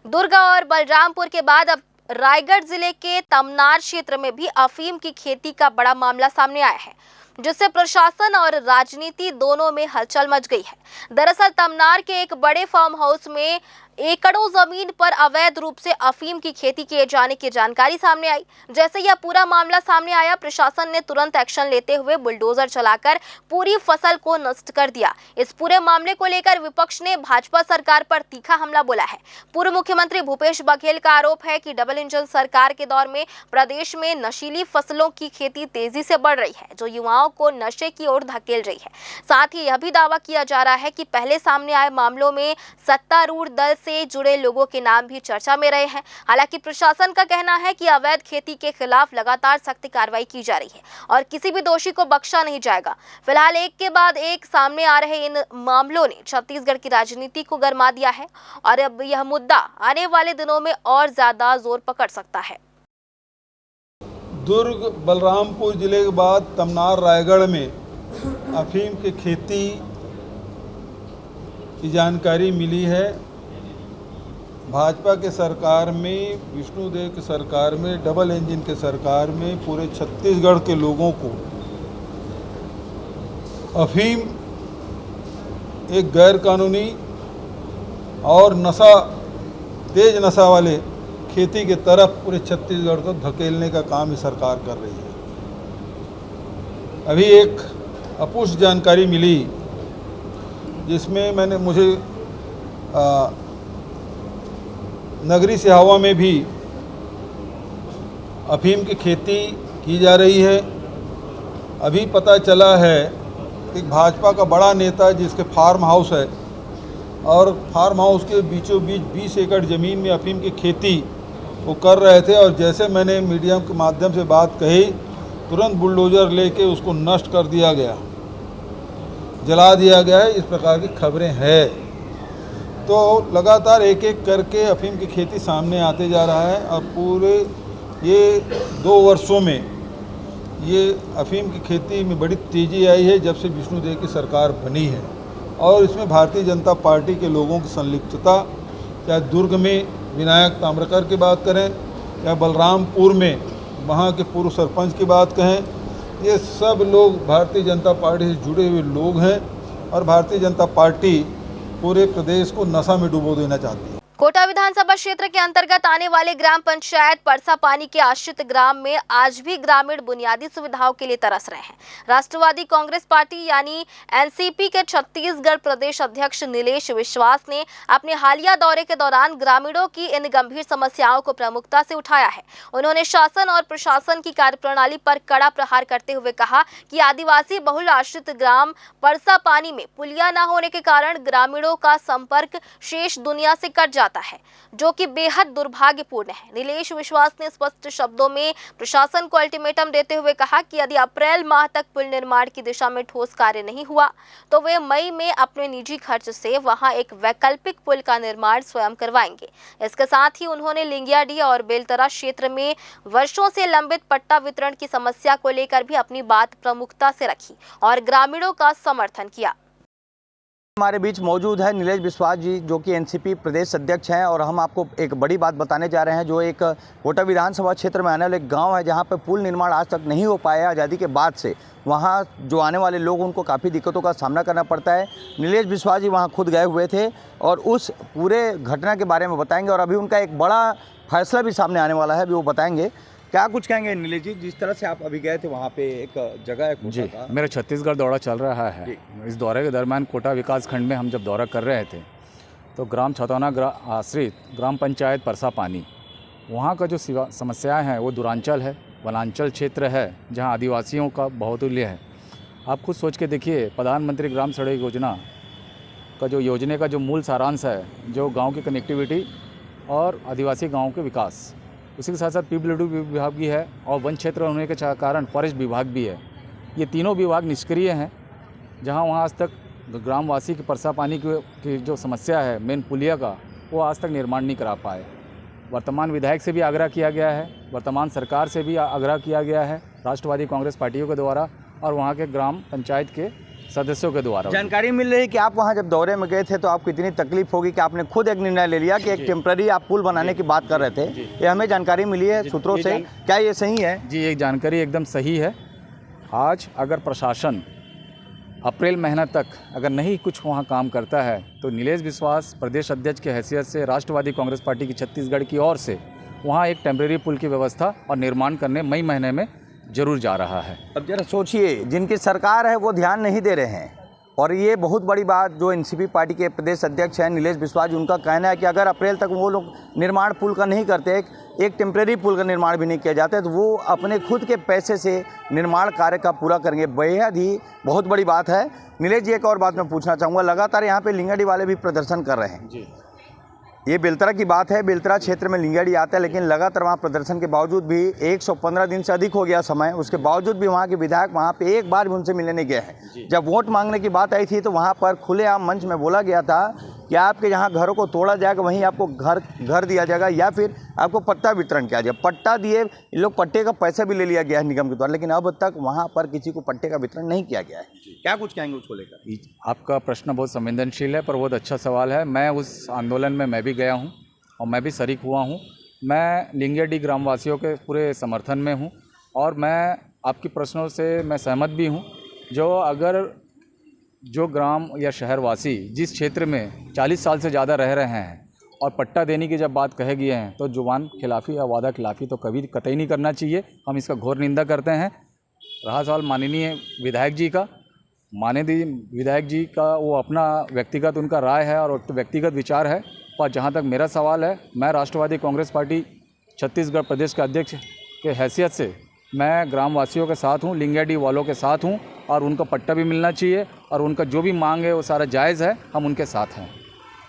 S1: दुर्ग और बलरामपुर के बाद अब रायगढ़ जिले के तमनार क्षेत्र में भी अफीम की खेती का बड़ा मामला सामने आया है, जिससे प्रशासन और राजनीति दोनों में हलचल मच गई है। दरअसल तमनार के एक बड़े फार्म हाउस में एकड़ों जमीन पर अवैध रूप से अफीम की खेती किए जाने की जानकारी सामने आई। जैसे यह पूरा मामला सामने आया, प्रशासन ने तुरंत एक्शन लेते हुए बुलडोजर चलाकर पूरी फसल को नष्ट कर दिया। इस पूरे मामले को लेकर विपक्ष ने भाजपा सरकार पर तीखा हमला बोला है। पूर्व मुख्यमंत्री भूपेश बघेल का आरोप है कि डबल इंजन सरकार के दौर में प्रदेश में नशीली फसलों की खेती तेजी से बढ़ रही है, जो युवाओं को नशे की ओर धकेल रही है। साथ ही यह भी दावा किया जा रहा है कि पहले सामने आए मामलों में सत्तारूढ़ दल से जुड़े लोगों के नाम भी चर्चा में रहे हैं। हालांकि प्रशासन का कहना है कि अवैध खेती के खिलाफ लगातार सख्त कार्रवाई की जा रही है और किसी भी दोषी को बख्शा नहीं जाएगा। फिलहाल एक के बाद एक सामने आ रहे इन मामलों ने छत्तीसगढ़ की राजनीति को गरमा दिया है और अब यह मुद्दा आने वाले दिनों में और ज्यादा जोर पकड़ सकता है।
S10: दुर्ग बलरामपुर जिले के बाद तमनार रायगढ़ में अफीम की खेती की जानकारी मिली है। भाजपा के सरकार में, विष्णुदेव की सरकार में, डबल इंजन के सरकार में पूरे छत्तीसगढ़ के लोगों को अफीम एक गैर कानूनी और तेज नशा वाले खेती के तरफ पूरे छत्तीसगढ़ को धकेलने का काम ये सरकार कर रही है। अभी एक अपुष्ट जानकारी मिली जिसमें मुझे नगरी सिहावा में भी अफीम की खेती की जा रही है। अभी पता चला है कि भाजपा का बड़ा नेता जिसके फार्म हाउस है और फार्म हाउस के बीचों बीच 20 एकड़ ज़मीन में अफीम की खेती वो कर रहे थे और जैसे मैंने मीडिया के माध्यम से बात कही, तुरंत बुलडोजर लेके उसको नष्ट कर दिया गया, जला दिया गया है। इस प्रकार की खबरें हैं। तो लगातार एक एक करके अफीम की खेती सामने आते जा रहा है और पूरे ये 2 वर्षों में ये अफीम की खेती में बड़ी तेज़ी आई है जब से विष्णुदेव की सरकार बनी है। और इसमें भारतीय जनता पार्टी के लोगों की संलिप्तता, चाहे दुर्ग में विनायक ताम्रकर की बात करें या बलरामपुर में वहाँ के पूर्व सरपंच की बात कहें, ये सब लोग भारतीय जनता पार्टी से जुड़े हुए लोग हैं और भारतीय जनता पार्टी पूरे प्रदेश को नशा में डुबो देना चाहती है।
S1: कोटा विधानसभा क्षेत्र के अंतर्गत आने वाले ग्राम पंचायत परसा पानी के आश्रित ग्राम में आज भी ग्रामीण बुनियादी सुविधाओं के लिए तरस रहे हैं। राष्ट्रवादी कांग्रेस पार्टी यानी एनसीपी के छत्तीसगढ़ प्रदेश अध्यक्ष नीलेश विश्वास ने अपने हालिया दौरे के दौरान ग्रामीणों की इन गंभीर समस्याओं को प्रमुखता से उठाया है। उन्होंने शासन और प्रशासन की कार्यप्रणाली पर कड़ा प्रहार करते हुए कहा कि आदिवासी बहुल आश्रित ग्राम परसा पानी में पुलिया न होने के कारण ग्रामीणों का संपर्क शेष दुनिया से कट जाता है, जो कि बेहद दुर्भाग्यपूर्ण है। नीलेश विश्वास ने स्पष्ट शब्दों में प्रशासन को अल्टीमेटम देते हुए कहा कि यदि अप्रैल माह तक पुल निर्माण की दिशा में ठोस कार्य नहीं हुआ तो वे मई में अपने निजी खर्च से वहां एक वैकल्पिक पुल का निर्माण स्वयं करवाएंगे। इसके साथ ही उन्होंने लिंगियाडीह और बेलतरा क्षेत्र में वर्षों से लंबित पट्टा वितरण की समस्या को लेकर भी अपनी बात प्रमुखता से रखी और ग्रामीणों का समर्थन किया।
S11: हमारे बीच मौजूद है नीलेश विश्वास जी, जो कि एनसीपी प्रदेश अध्यक्ष हैं और हम आपको एक बड़ी बात बताने जा रहे हैं। जो एक कोटा विधानसभा क्षेत्र में आने वाले गांव है जहां पर पुल निर्माण आज तक नहीं हो पाया आज़ादी के बाद से, वहां जो आने वाले लोग उनको काफ़ी दिक्कतों का सामना करना पड़ता है। नीलेश विश्वास जी वहां खुद गए हुए थे और उस पूरे घटना के बारे में बताएंगे और अभी उनका एक बड़ा फैसला भी सामने आने वाला है, अभी वो बताएंगे। क्या कुछ कहेंगे नीलेश जी, जिस तरह से आप अभी गए थे वहाँ पे एक जगह है
S12: जी, मेरा छत्तीसगढ़ दौरा चल रहा है। इस दौरे के दरमियान कोटा विकास खंड में हम जब दौरा कर रहे थे तो ग्राम छतौना आश्रित ग्राम पंचायत परसा पानी, वहाँ का जो समस्याएं हैं वो दूरांचल है, वनांचल क्षेत्र है जहाँ आदिवासियों का बहुतुल्य है। आप खुद सोच के देखिए, प्रधानमंत्री ग्राम सड़क योजना का जो योजना का जो मूल सारांश है, जो गाँव की कनेक्टिविटी और आदिवासी गाँव के विकास, उसी के साथ साथ पीडब्ल्यूडी विभाग भी है और वन क्षेत्र होने के कारण फॉरेस्ट विभाग भी है। ये तीनों विभाग निष्क्रिय हैं, जहां वहां आज तक ग्रामवासी की परसा पानी की जो समस्या है मेन पुलिया का, वो आज तक निर्माण नहीं करा पाए। वर्तमान विधायक से भी आग्रह किया गया है, वर्तमान सरकार से भी आग्रह किया गया है, राष्ट्रवादी कांग्रेस पार्टियों के द्वारा और वहाँ के ग्राम पंचायत के सदस्यों के द्वारा।
S11: जानकारी मिल रही है कि आप वहां जब दौरे में गए थे तो आपको इतनी तकलीफ होगी कि आपने खुद एक निर्णय ले लिया कि एक टेम्पररी आप पुल बनाने की बात कर रहे थे। ये हमें जानकारी मिली है सूत्रों से, क्या ये सही है?
S12: जी, ये जानकारी एकदम सही है। आज अगर प्रशासन अप्रैल महीना तक अगर नहीं कुछ वहाँ काम करता है तो नीलेश विश्वास प्रदेश अध्यक्ष की हैसियत से राष्ट्रवादी कांग्रेस पार्टी की छत्तीसगढ़ की ओर से वहाँ एक टेम्परेरी पुल की व्यवस्था और निर्माण करने मई महीने में जरूर जा रहा है।
S11: अब जरा सोचिए, जिनकी सरकार है वो ध्यान नहीं दे रहे हैं, और ये बहुत बड़ी बात जो एनसीपी पार्टी के प्रदेश अध्यक्ष हैं नीलेश विश्वास, उनका कहना है कि अगर अप्रैल तक वो लोग निर्माण पुल का नहीं करते, एक टेम्परेरी पुल का निर्माण भी नहीं किया जाता, तो वो अपने खुद के पैसे से निर्माण कार्य का पूरा करेंगे। बेहद ही बहुत बड़ी बात है। नीलेश जी, एक और बात मैं पूछना चाहूँगा, लगातार यहाँ पे लिंगाडी वाले भी प्रदर्शन कर रहे हैं जी। ये बेलतरा की बात है, बेलतरा क्षेत्र में लिंगाडी आता है, लेकिन लगातार वहाँ प्रदर्शन के बावजूद भी 115 दिन से अधिक हो गया समय, उसके बावजूद भी वहाँ के विधायक वहाँ पे एक बार भी उनसे मिलने नहीं गए हैं। जब वोट मांगने की बात आई थी तो वहाँ पर खुलेआम मंच में बोला गया था कि आपके जहाँ घरों को तोड़ा जाएगा वहीं आपको घर दिया जाएगा या फिर आपको पट्टा वितरण किया जाए। पट्टा दिए, इन लोग पट्टे का पैसा भी ले लिया गया है निगम के द्वारा, लेकिन अब तक वहाँ पर किसी को पट्टे का वितरण नहीं किया गया है। क्या कुछ कहेंगे उसको लेकर?
S12: आपका प्रश्न बहुत संवेदनशील है, पर बहुत अच्छा सवाल है। मैं उस आंदोलन में मैं भी गया हूँ और मैं भी शरीक हुआ हूँ। मैं लिंगाडी ग्रामवासियों के पूरे समर्थन में हूँ और मैं आपकी प्रश्नों से मैं सहमत भी हूँ। जो ग्राम या शहरवासी जिस क्षेत्र में 40 साल से ज़्यादा रह रहे हैं और पट्टा देने की जब बात कहे गए हैं तो जुबान खिलाफ़ी या वादा खिलाफ़ी तो कभी कतई नहीं करना चाहिए। हम इसका घोर निंदा करते हैं। रहा सवाल माननीय विधायक जी का, माननीय विधायक जी का वो अपना व्यक्तिगत उनका राय है और व्यक्तिगत विचार है, पर जहाँ तक मेरा सवाल है, मैं राष्ट्रवादी कांग्रेस पार्टी छत्तीसगढ़ प्रदेश के अध्यक्ष के हैसियत से मैं ग्रामवासियों के साथ हूँ, लिंगाडी वालों के साथ हूँ और उनका पट्टा भी मिलना चाहिए और उनका जो भी मांग है वो सारा जायज़ है, हम उनके साथ हैं।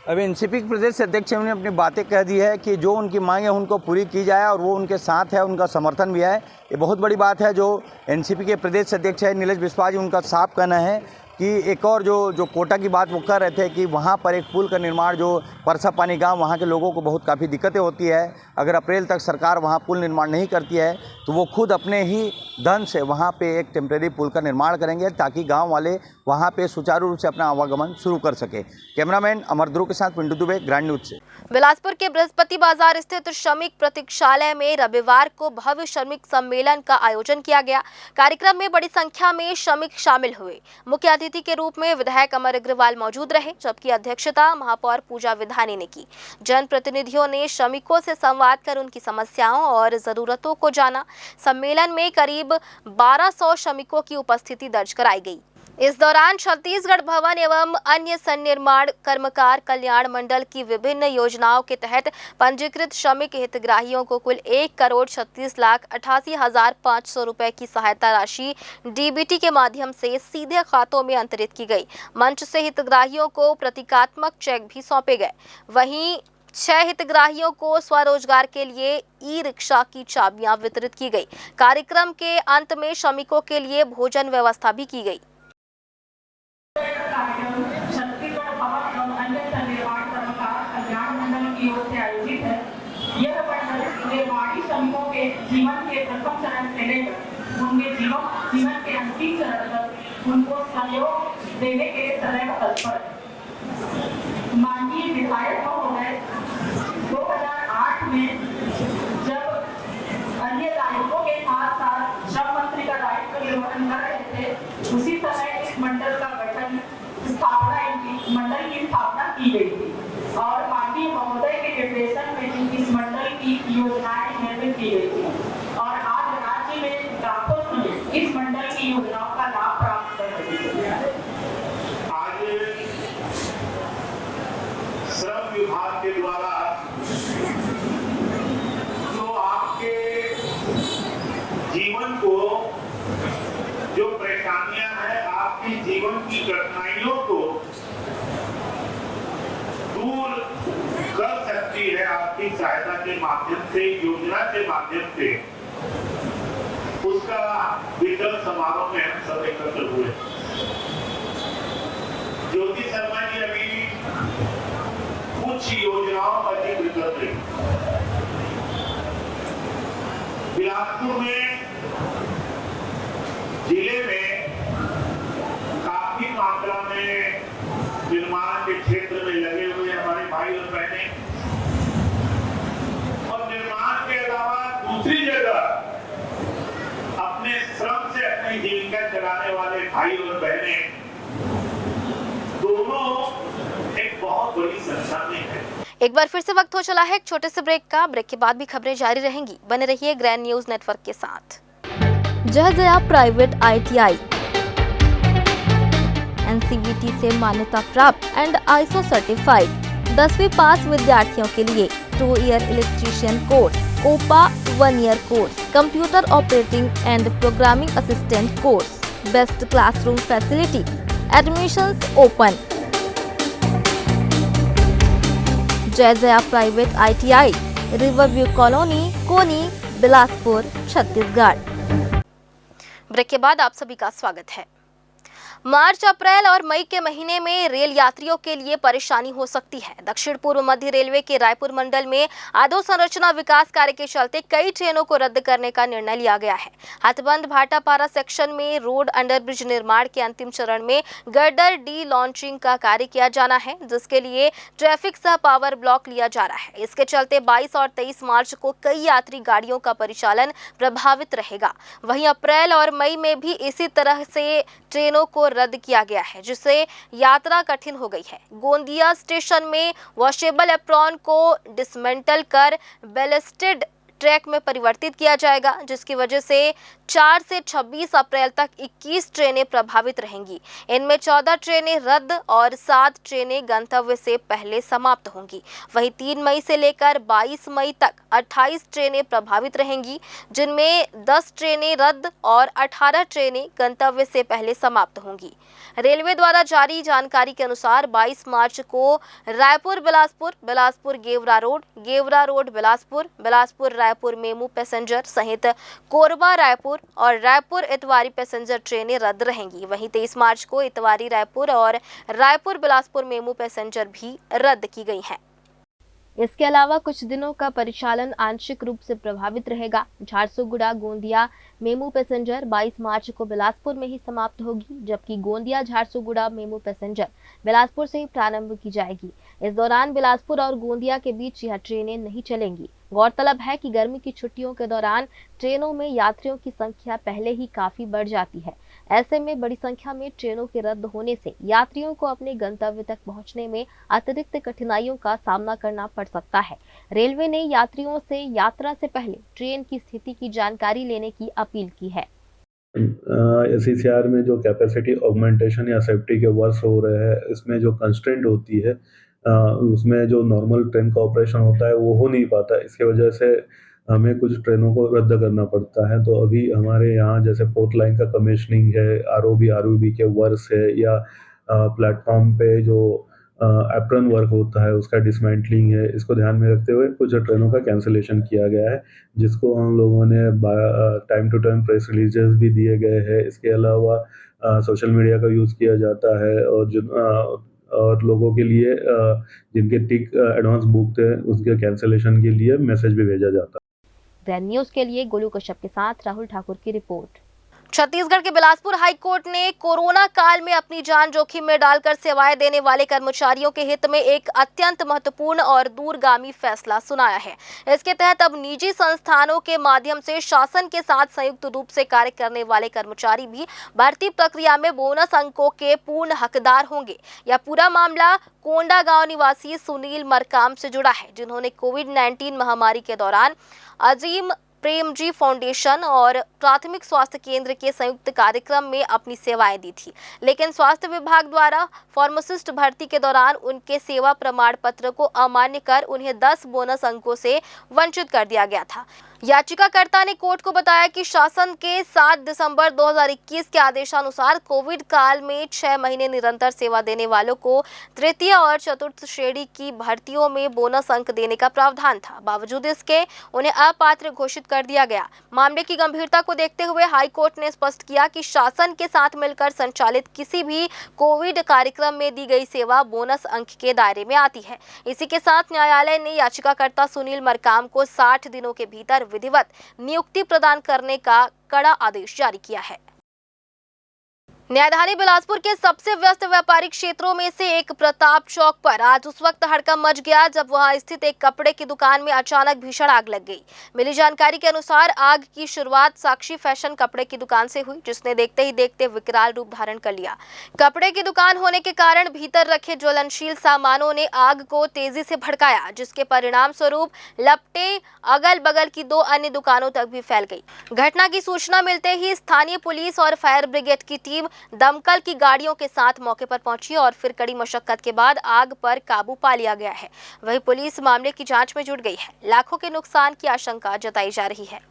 S11: अभी एनसीपी के प्रदेश अध्यक्ष ने अपनी बातें कह दी है कि जो उनकी मांग है उनको पूरी की जाए और वो उनके साथ है, उनका समर्थन भी है। ये बहुत बड़ी बात है। जो एनसीपी के प्रदेश अध्यक्ष है नीलेश विश्वास जी, उनका साफ कहना है कि एक और जो कोटा की बात वो कर रहे थे कि वहाँ पर एक पुल का निर्माण, जो परसा पानी गांव, वहाँ के लोगों को बहुत काफ़ी दिक्कतें होती है। अगर अप्रैल तक सरकार वहाँ पुल निर्माण नहीं करती है तो वो खुद अपने ही धन से वहाँ पे एक टेम्परेरी पुल का निर्माण करेंगे ताकि गांव वाले वहाँ पे सुचारू रूप से अपना आवागमन शुरू कर सके। कैमरामैन अमर ध्रुव के साथ पिंटू दुबे, ग्रैंड न्यूज से।
S1: बिलासपुर के बृहस्पति बाजार स्थित श्रमिक प्रतीक्षालय में रविवार को भव्य श्रमिक सम्मेलन का आयोजन किया गया। कार्यक्रम में बड़ी संख्या में श्रमिक शामिल हुए। मुख्य अतिथि के रूप में विधायक अमर अग्रवाल मौजूद रहे, जबकि अध्यक्षता महापौर पूजा विधानी ने की। जनप्रतिनिधियों ने श्रमिकों से संवाद कर उनकी समस्याओं और जरूरतों को जाना। सम्मेलन में करीब 1200 श्रमिकों की उपस्थिति दर्ज कराई गई। इस दौरान छत्तीसगढ़ भवन एवं अन्य सन्निर्माण कर्मकार कल्याण मंडल की विभिन्न योजनाओं के तहत पंजीकृत श्रमिक हितग्राहियों को कुल 1,36,88,500 रुपए की सहायता राशि डीबीटी के माध्यम से सीधे खातों में अंतरित की गई। मंच से हितग्राहियों को प्रतीकात्मक चेक भी सौंपे गए। वहीं 6 हितग्राहियों को स्वरोजगार के लिए ई रिक्शा की चाबियां वितरित की गई। कार्यक्रम के अंत में श्रमिकों के लिए भोजन व्यवस्था भी की गई।
S13: छत्तीसगढ़ भवन एवं अन्य सन्निर्माण कर्मकार कल्याण मंडल की ओर से आयोजित है। यह मंडल निर्माणी श्रमिकों के जीवन के प्रथम चरण से लेकर उनके जीवन के अंतिम चरण तक उनको सहयोग देने के सदैव तत्पर। माननीय विधायक महोदय 2008 में जब अन्य दायित्वों के साथ साथ श्रम मंत्री का दायित्व निर्वहन कर रहे थे, उसी समय इस मंडल का मंडल की स्थापना की गई थी और माननीय महोदय के निर्देशन में इस मंडल की योजनाएं निर्मित की गई थी और आज राज्य में लाखों श्रमिक इस मंडल की योजनाओं का लाभ प्राप्त कर रहे हैं।
S14: आज श्रम विभाग के द्वारा जो आपके जीवन को जो परेशानियां हैं, आपकी जीवन की कठिनाइयों को दूर कर सकती है आर्थिक सहायता के माध्यम से, योजना के माध्यम से, उसका वितरण समारोह में हम सब एकत्र हुए। ज्योति शर्मा जी अभी कुछ योजनाओं का जिक्र कर रही। बिलासपुर में जिले में काफी मात्रा में निर्माण के क्षेत्र में लगे हुए हमारे भाई और बहनें और निर्माण के अलावा दूसरी जगह अपने श्रम से अपनी जीविका चलाने वाले भाई और बहनें
S1: एक बार फिर से वक्त हो चला है एक छोटे से ब्रेक का। ब्रेक के बाद भी खबरें जारी रहेंगी, बने रहिए ग्रैंड न्यूज नेटवर्क के साथ। जहजया प्राइवेट ITI NCVT से मान्यता प्राप्त एंड ISO सर्टिफाइड 10वीं पास विद्यार्थियों के लिए 2 year electrician course, OPA 1 year course, computer operating and programming assistant course, best classroom facility, admissions open. Jayjaya private ITI, riverview colony, Koni, Bilaspur, Chhattisgarh. Break के बाद आप सभी का स्वागत है। मार्च, अप्रैल और मई के महीने में रेल यात्रियों के लिए परेशानी हो सकती है। दक्षिण पूर्व मध्य रेलवे के रायपुर मंडल में अधोसंरचना विकास कार्य के चलते कई ट्रेनों को रद्द करने का निर्णय लिया गया है। हाथबंद भाटापारा सेक्शन में रोड अंडरब्रिज निर्माण के अंतिम चरण में गर्डर डी लॉन्चिंग का कार्य किया जाना है, जिसके लिए ट्रैफिक सह पावर ब्लॉक लिया जा रहा है। इसके चलते 22 और 23 मार्च को कई यात्री गाड़ियों का परिचालन प्रभावित रहेगा। वहीं अप्रैल और मई में भी इसी तरह से ट्रेनों को रद्द किया गया है, जिससे यात्रा कठिन हो गई है। गोंदिया स्टेशन में वॉशेबल एप्रॉन को डिसमेंटल कर बैलेस्टेड ट्रैक में परिवर्तित किया जाएगा, जिसकी वजह से 4 से 26 अप्रैल तक 21 ट्रेनें प्रभावित रहेंगी। इनमें 14 ट्रेनें रद्द और 7 ट्रेनें गंतव्य से पहले समाप्त होंगी। वहीं 3 मई से लेकर 22 मई तक 28 ट्रेनें प्रभावित रहेंगी, जिनमें 10 ट्रेनें रद्द और 18 ट्रेनें गंतव्य से पहले समाप्त होंगी। रेलवे द्वारा जारी जानकारी के अनुसार 22 मार्च को Raipur Bilaspur, Bilaspur Gevra road Bilaspur, Bilaspur Raipur MEMU passenger सहित कोरबा रायपुर और रायपुर इतवारी पैसेंजर ट्रेनें रद्द रहेंगी। वहीं 23 मार्च को इतवारी रायपुर और रायपुर बिलासपुर मेमू पैसेंजर भी रद्द की गई हैं। इसके अलावा कुछ दिनों का परिचालन आंशिक रूप से प्रभावित रहेगा। झारसुगुड़ा गोंदिया मेमू पैसेंजर 22 मार्च को बिलासपुर में ही समाप्त होगी, जबकि गोंदिया झारसुगुड़ा मेमू पैसेंजर बिलासपुर से ही प्रारंभ की जाएगी। इस दौरान बिलासपुर और गोंदिया के बीच यह ट्रेनें नहीं चलेंगी। गौरतलब है कि गर्मी की छुट्टियों के दौरान ट्रेनों में यात्रियों की संख्या पहले ही काफी बढ़ जाती है। ऐसे में बड़ी संख्या में ट्रेनों के रद्द होने से यात्रियों को अपने गंतव्य तक पहुंचने में अतिरिक्त कठिनाइयों का सामना करना पड़ सकता है। रेलवे ने यात्रियों से यात्रा से पहले ट्रेन की स्थिति की जानकारी लेने की अपील की है।
S15: SECR में जो कैपेसिटी ऑगमेंटेशन या सेफ्टी के वर्क्स हो रहे हैं, इसमें जो कंस्ट्रेंट होती है उसमें जो नॉर्मल ट्रेन का ऑपरेशन होता है वो हो नहीं पाता। इसके वजह से हमें कुछ ट्रेनों को रद्द करना पड़ता है। तो अभी हमारे यहाँ जैसे 4th लाइन का कमीशनिंग है, ROB के वर्क्स है, या प्लेटफॉर्म पे जो एप्रन वर्क होता है उसका डिसमेंटलिंग है, इसको ध्यान में रखते हुए कुछ ट्रेनों का कैंसिलेशन किया गया है, जिसको हम लोगों ने time to time press releases भी दिए गए हैं। इसके अलावा सोशल मीडिया का यूज़ किया जाता है और लोगों के लिए जिनके टिक एडवांस बुक थे उसके कैंसिलेशन के लिए मैसेज भी भेजा जाता है।
S1: ग्रैंड न्यूज के लिए गोलू कश्यप के साथ राहुल ठाकुर की रिपोर्ट। छत्तीसगढ़ के बिलासपुर हाई कोर्ट ने कोरोना काल में अपनी जान जोखिम में डालकर सेवाएं देने वाले कर्मचारियों के हित में एक अत्यंत महत्वपूर्ण और दूरगामी फैसला सुनाया है। इसके तहत अब निजी संस्थानों के माध्यम से शासन के साथ संयुक्त रूप से कार्य करने वाले कर्मचारी भी भर्ती प्रक्रिया में बोनस अंकों के पूर्ण हकदार होंगे। यह पूरा मामला कोंडागांव निवासी सुनील मरकाम से जुड़ा है, जिन्होंने कोविड-19 महामारी के दौरान अजीम प्रेमजी फाउंडेशन और प्राथमिक स्वास्थ्य केंद्र के संयुक्त कार्यक्रम में अपनी सेवाएं दी थी, लेकिन स्वास्थ्य विभाग द्वारा फार्मासिस्ट भर्ती के दौरान उनके सेवा प्रमाण पत्र को अमान्य कर उन्हें 10 बोनस अंकों से वंचित कर दिया गया था। याचिकाकर्ता ने कोर्ट को बताया कि शासन के 7 दिसंबर 2021 के आदेशानुसार कोविड काल में 6 महीने निरंतर सेवा देने वालों को तृतीय और चतुर्थ श्रेणी की भर्तियों में बोनस अंक देने का प्रावधान था। बावजूद इसके उन्हें अपात्र घोषित कर दिया गया। मामले की गंभीरता को देखते हुए हाई कोर्ट ने स्पष्ट किया कि शासन के साथ मिलकर संचालित किसी भी कोविड कार्यक्रम में दी गई सेवा बोनस अंक के दायरे में आती है। इसी के साथ न्यायालय ने याचिकाकर्ता सुनील मरकाम को 60 दिनों के भीतर विधिवत नियुक्ति प्रदान करने का कड़ा आदेश जारी किया है। न्यायधानी बिलासपुर के सबसे व्यस्त व्यापारिक क्षेत्रों में से एक प्रताप चौक पर आज उस वक्त हड़कंप मच गया जब वहां स्थित एक कपड़े की दुकान में अचानक भीषण आग लग गई। मिली जानकारी के अनुसार आग की शुरुआत साक्षी फैशन कपड़े की दुकान से हुई, जिसने देखते ही देखते विकराल रूप धारण कर लिया। कपड़े की दुकान होने के कारण भीतर रखे ज्वलनशील सामानों ने आग को तेजी से भड़काया, जिसके परिणाम स्वरूप लपटें अगल बगल की 2 अन्य दुकानों तक भी फैल गई। घटना की सूचना मिलते ही स्थानीय पुलिस और फायर ब्रिगेड की टीम दमकल की गाड़ियों के साथ मौके पर पहुंची और फिर कड़ी मशक्कत के बाद आग पर काबू पा लिया गया है। वहीं पुलिस मामले की जांच में जुट गई है। लाखों के नुकसान की आशंका जताई जा रही है।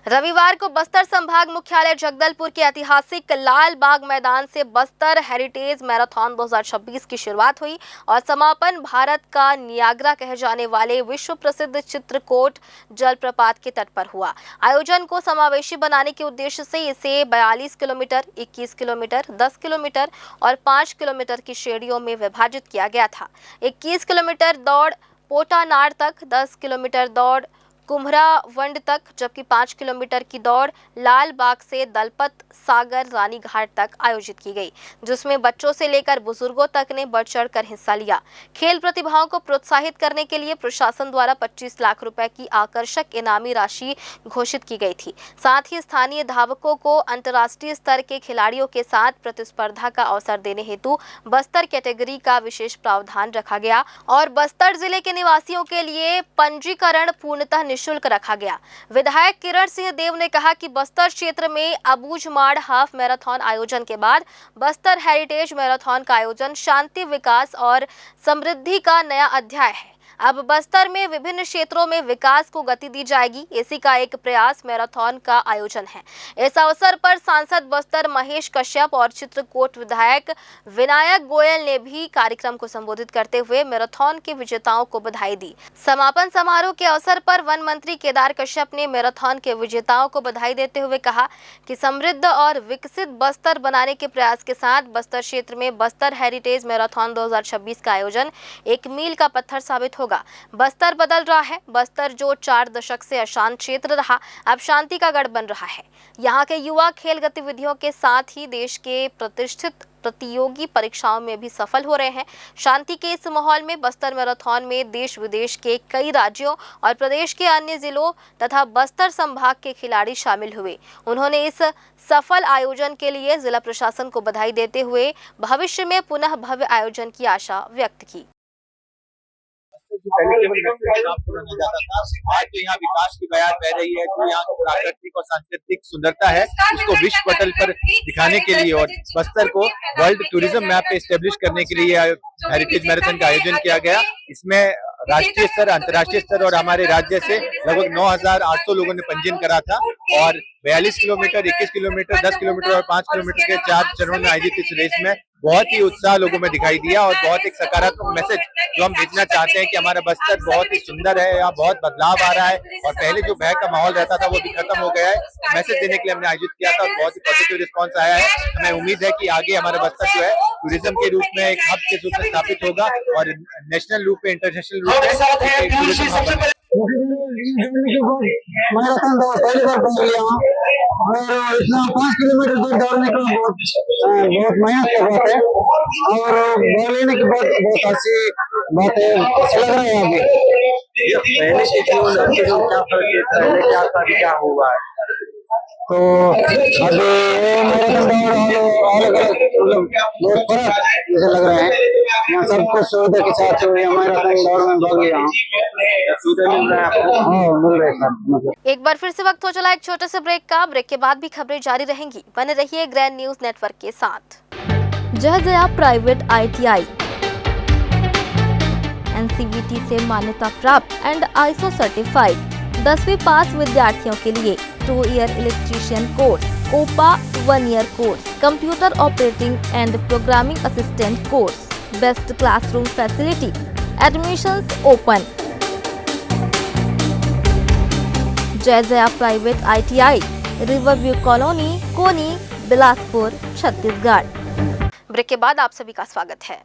S1: रविवार को बस्तर संभाग मुख्यालय जगदलपुर के ऐतिहासिक लाल बाग मैदान से बस्तर हेरिटेज मैराथन 2026 की शुरुआत हुई और समापन भारत का नियाग्रा कहे जाने वाले विश्व प्रसिद्ध चित्रकूट जलप्रपात के तट पर हुआ। आयोजन को समावेशी बनाने के उद्देश्य से इसे 42 किलोमीटर, 21 किलोमीटर, 10 किलोमीटर और 5 किलोमीटर की श्रेणियों में विभाजित किया गया था। 21 किलोमीटर दौड़ पोटानार तक, 10 किलोमीटर दौड़ कुम्हरावंड तक, जबकि 5 किलोमीटर की दौड़ लाल बाग से दलपत सागर रानी घाट तक आयोजित की गई, जिसमें बच्चों से लेकर बुजुर्गों तक ने बढ़ चढ़कर हिस्सा लिया। खेल प्रतिभाओं को प्रोत्साहित करने के लिए प्रशासन द्वारा 25 लाख रुपए की आकर्षक इनामी राशि घोषित की गई थी। साथ ही स्थानीय धावकों को अंतर्राष्ट्रीय स्तर के खिलाड़ियों के साथ प्रतिस्पर्धा का अवसर देने हेतु बस्तर कैटेगरी का विशेष प्रावधान रखा गया और बस्तर जिले के निवासियों के लिए पंजीकरण पूर्णतः निःशुल्क रखा गया। विधायक किरण सिंह देव ने कहा कि बस्तर क्षेत्र में अबूझमाड़ हाफ मैराथन आयोजन के बाद बस्तर हेरिटेज मैराथन का आयोजन शांति, विकास और समृद्धि का नया अध्याय है। अब बस्तर में विभिन्न क्षेत्रों में विकास को गति दी जाएगी। इसी का एक प्रयास मैराथन का आयोजन है। इस अवसर पर सांसद बस्तर महेश कश्यप और चित्रकूट विधायक विनायक गोयल ने भी कार्यक्रम को संबोधित करते हुए मैराथन के विजेताओं को बधाई दी। समापन समारोह के अवसर पर वन मंत्री केदार कश्यप ने मैराथन के विजेताओं को बधाई देते हुए कहा कि समृद्ध और विकसित बस्तर बनाने के प्रयास के साथ बस्तर क्षेत्र में बस्तर हेरिटेज मैराथन 2026 का आयोजन एक मील का पत्थर साबित होगा। बस्तर बदल रहा है। बस्तर जो 4 दशक से अशांत क्षेत्र रहा, अब शांति का गढ़ बन रहा है। यहाँ के युवा खेल गतिविधियों के साथ ही देश के प्रतिष्ठित प्रतियोगी परीक्षाओं में भी सफल हो रहे हैं। शांति के इस माहौल में बस्तर मैराथन में देश विदेश के कई राज्यों और प्रदेश के अन्य जिलों तथा बस्तर संभाग के खिलाड़ी शामिल हुए। उन्होंने इस सफल आयोजन के लिए जिला प्रशासन को बधाई देते हुए भविष्य में पुनः भव्य आयोजन की आशा व्यक्त की।
S16: पहले केवल पूरा नहीं जाता था, आज तो यहाँ विकास की बयार बह रही है। जो यहाँ की प्राकृतिक और सांस्कृतिक सुंदरता है उसको विश्व पटल पर दिखाने के लिए और बस्तर को वर्ल्ड टूरिज्म मैप पे एस्टेब्लिश करने के लिए हेरिटेज मैराथन का आयोजन किया गया। इसमें राष्ट्रीय स्तर, अंतर्राष्ट्रीय स्तर और हमारे राज्य से लगभग 9,800 लोगों ने पंजीयन करा था और 42 किलोमीटर, 21 किलोमीटर, 10 किलोमीटर और 5 किलोमीटर के 4 चरणों में आयोजित इस रेस में बहुत ही उत्साह लोगों में दिखाई दिया और बहुत एक सकारात्मक मैसेज जो हम भेजना चाहते हैं कि हमारा बस्तर बहुत ही सुंदर है, यहाँ बहुत बदलाव आ रहा है और पहले जो भय का माहौल रहता था वो भी खत्म हो गया है। मैसेज देने के लिए हमने आयोजित किया था और बहुत ही पॉजिटिव रिस्पांस आया है। हमें उम्मीद है कि आगे हमारा बस्तर जो है टूरिज्म के रूप में एक हब के रूप में स्थापित होगा और नेशनल रूप पे, इंटरनेशनल रूप पे टूरिज्म हब बनेगा।
S17: मैराथन दौड़ पहली बार दौड़ लिया और इतना 5 किलोमीटर दूर दौड़ने का बहुत मेहनत की बात है और दौड़ लेने के बाद बहुत अच्छी बात है। अच्छा लग रहा है। यहाँ पे पहले के जीवन क्या फर्क है, पहले क्या था, क्या हुआ है? तो अभी मैराथन दौड़ अलग अलग बहुत फर्क जैसे लग रहे हैं। यहाँ सब कुछ सुविधा के साथ मैराथन दौड़ में भाग लिया। मिल रहा है।
S1: एक बार फिर से वक्त हो चला एक छोटे से ब्रेक का। ब्रेक के बाद भी खबरें जारी रहेंगी। बने रहिए ग्रैंड न्यूज नेटवर्क के साथ। जयजया प्राइवेट ITI NCVT से मान्यता प्राप्त एंड ISO सर्टिफाइड 10वीं पास विद्यार्थियों के लिए 2 year electrician course, OPA 1 year course, computer operating and programming assistant course, best classroom facility, admissions open. Jayjaya private ITI, riverview colony, Koni, Bilaspur, Chhattisgarh. Break के बाद आप सभी का स्वागत है।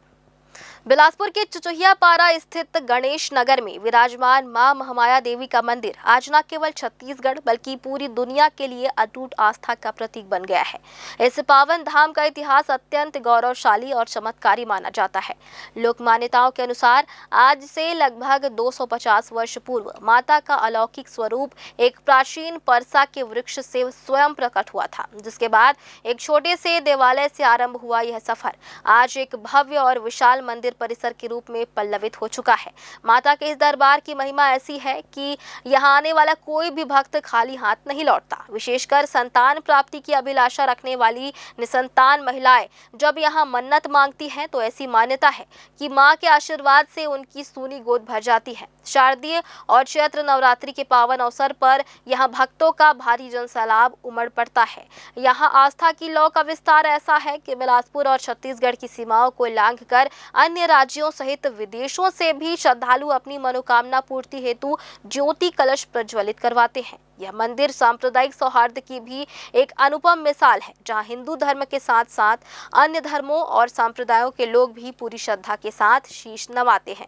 S1: बिलासपुर के चुचुहिया पारा स्थित गणेश नगर में विराजमान मां महामाया देवी का मंदिर आज न केवल छत्तीसगढ़ बल्कि पूरी दुनिया के लिए अटूट आस्था का प्रतीक बन गया है। इस पावन धाम का इतिहास अत्यंत गौरवशाली और चमत्कारी माना जाता है। लोक मान्यताओं के अनुसार आज से लगभग 250 वर्ष पूर्व माता का अलौकिक स्वरूप एक प्राचीन परसा के वृक्ष से स्वयं प्रकट हुआ था, जिसके बाद एक छोटे से देवालय से आरंभ हुआ यह सफर आज एक भव्य और विशाल मंदिर परिसर के रूप में पल्लवित हो चुका है। माता के इस दरबार की महिमा ऐसी है कि यहाँ आने वाला कोई भी भक्त खाली हाथ नहीं लौटता। विशेषकर संतान प्राप्ति की अभिलाषा रखने वाली निसंतान महिलाएं जब यहाँ मन्नत मांगती हैं तो ऐसी मान्यता है कि मां के आशीर्वाद से उनकी सूनी गोद भर जाती है। शारदीय और चैत्र नवरात्रि के पावन अवसर पर यहाँ भक्तों का भारी जनसैलाब उमड़ पड़ता है। यहाँ आस्था की लौ का विस्तार ऐसा है कि बिलासपुर और छत्तीसगढ़ की सीमाओं को लांघकर अन्य राज्यों सहित विदेशों से भी श्रद्धालु अपनी मनोकामना पूर्ति हेतु ज्योति कलश प्रज्वलित करवाते हैं। यह मंदिर सांप्रदायिक सौहार्द की भी एक अनुपम मिसाल है, जहां हिंदू धर्म के साथ साथ अन्य धर्मों और संप्रदायों के लोग भी पूरी श्रद्धा के साथ शीश नवाते हैं।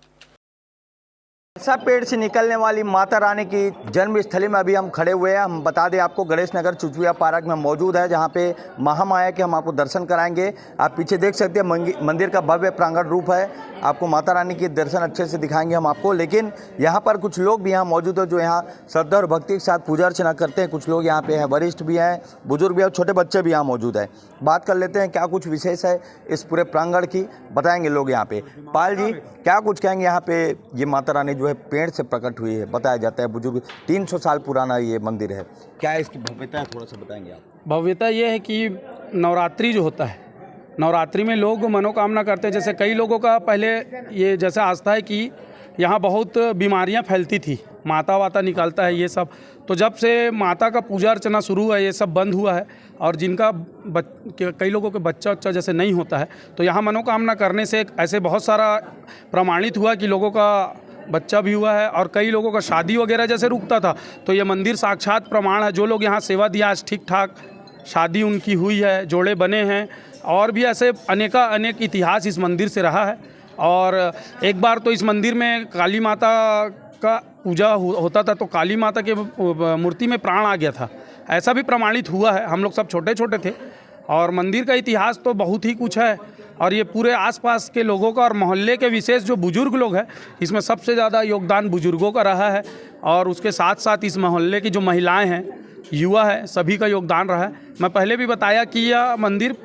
S11: ऐसा पेड़ से निकलने वाली माता रानी की जन्मस्थली में अभी हम खड़े हुए हैं। हम बता दें आपको गणेश नगर चुचुहिया पार्क में मौजूद है, जहां पे महामाया के हम आपको दर्शन कराएंगे। आप पीछे देख सकते हैं मंदिर का भव्य प्रांगण रूप है। आपको माता रानी के दर्शन अच्छे से दिखाएंगे हम आपको। लेकिन यहाँ पर कुछ लोग भी यहाँ मौजूद है जो यहाँ श्रद्धा और भक्ति के साथ पूजा अर्चना करते हैं। कुछ लोग यहाँ पे हैं, वरिष्ठ भी हैं, बुजुर्ग भी हैं और छोटे बच्चे भी यहाँ मौजूद हैं। बात कर लेते हैं क्या कुछ विशेष है इस पूरे प्रांगण की, बताएंगे लोग यहाँ पे। पाल जी, क्या कुछ कहेंगे यहाँ पे? ये माता रानी जो है पेड़ से प्रकट हुई है, बताया जाता है बुजुर्ग 300 साल पुराना ये मंदिर है। क्या है इसकी भव्यता है, थोड़ा सा बताएंगे आप?
S18: भव्यता ये है कि नवरात्रि जो होता है, नवरात्रि में लोग मनोकामना करते हैं। जैसे कई लोगों का पहले ये जैसे आस्था है कि यहाँ बहुत बीमारियाँ फैलती थी, माता वाता निकलता है ये सब। तो जब से माता का पूजा अर्चना शुरू हुआ ये सब बंद हुआ है। और जिनका कई लोगों के बच्चा जैसे नहीं होता है तो यहाँ मनोकामना करने से ऐसे बहुत सारा प्रमाणित हुआ कि लोगों का बच्चा भी हुआ है। और कई लोगों का शादी वगैरह जैसे रुकता था तो ये मंदिर साक्षात प्रमाण है। जो लोग यहाँ सेवा दिया आज ठीक ठाक शादी उनकी हुई है, जोड़े बने हैं। और भी ऐसे अनेक इतिहास इस मंदिर से रहा है। और एक बार तो इस मंदिर में काली माता का पूजा होता था तो काली माता के मूर्ति में प्राण आ गया था, ऐसा भी प्रमाणित हुआ है। हम लोग सब छोटे छोटे थे। और मंदिर का इतिहास तो बहुत ही कुछ है। और ये पूरे आसपास के लोगों का और मोहल्ले के विशेष जो बुजुर्ग लोग हैं, इसमें सबसे ज़्यादा योगदान बुजुर्गों का रहा है। और उसके साथ साथ इस मोहल्ले की जो महिलाएं हैं, युवा है, सभी का योगदान रहा है। मैं पहले भी बताया कि यह मंदिर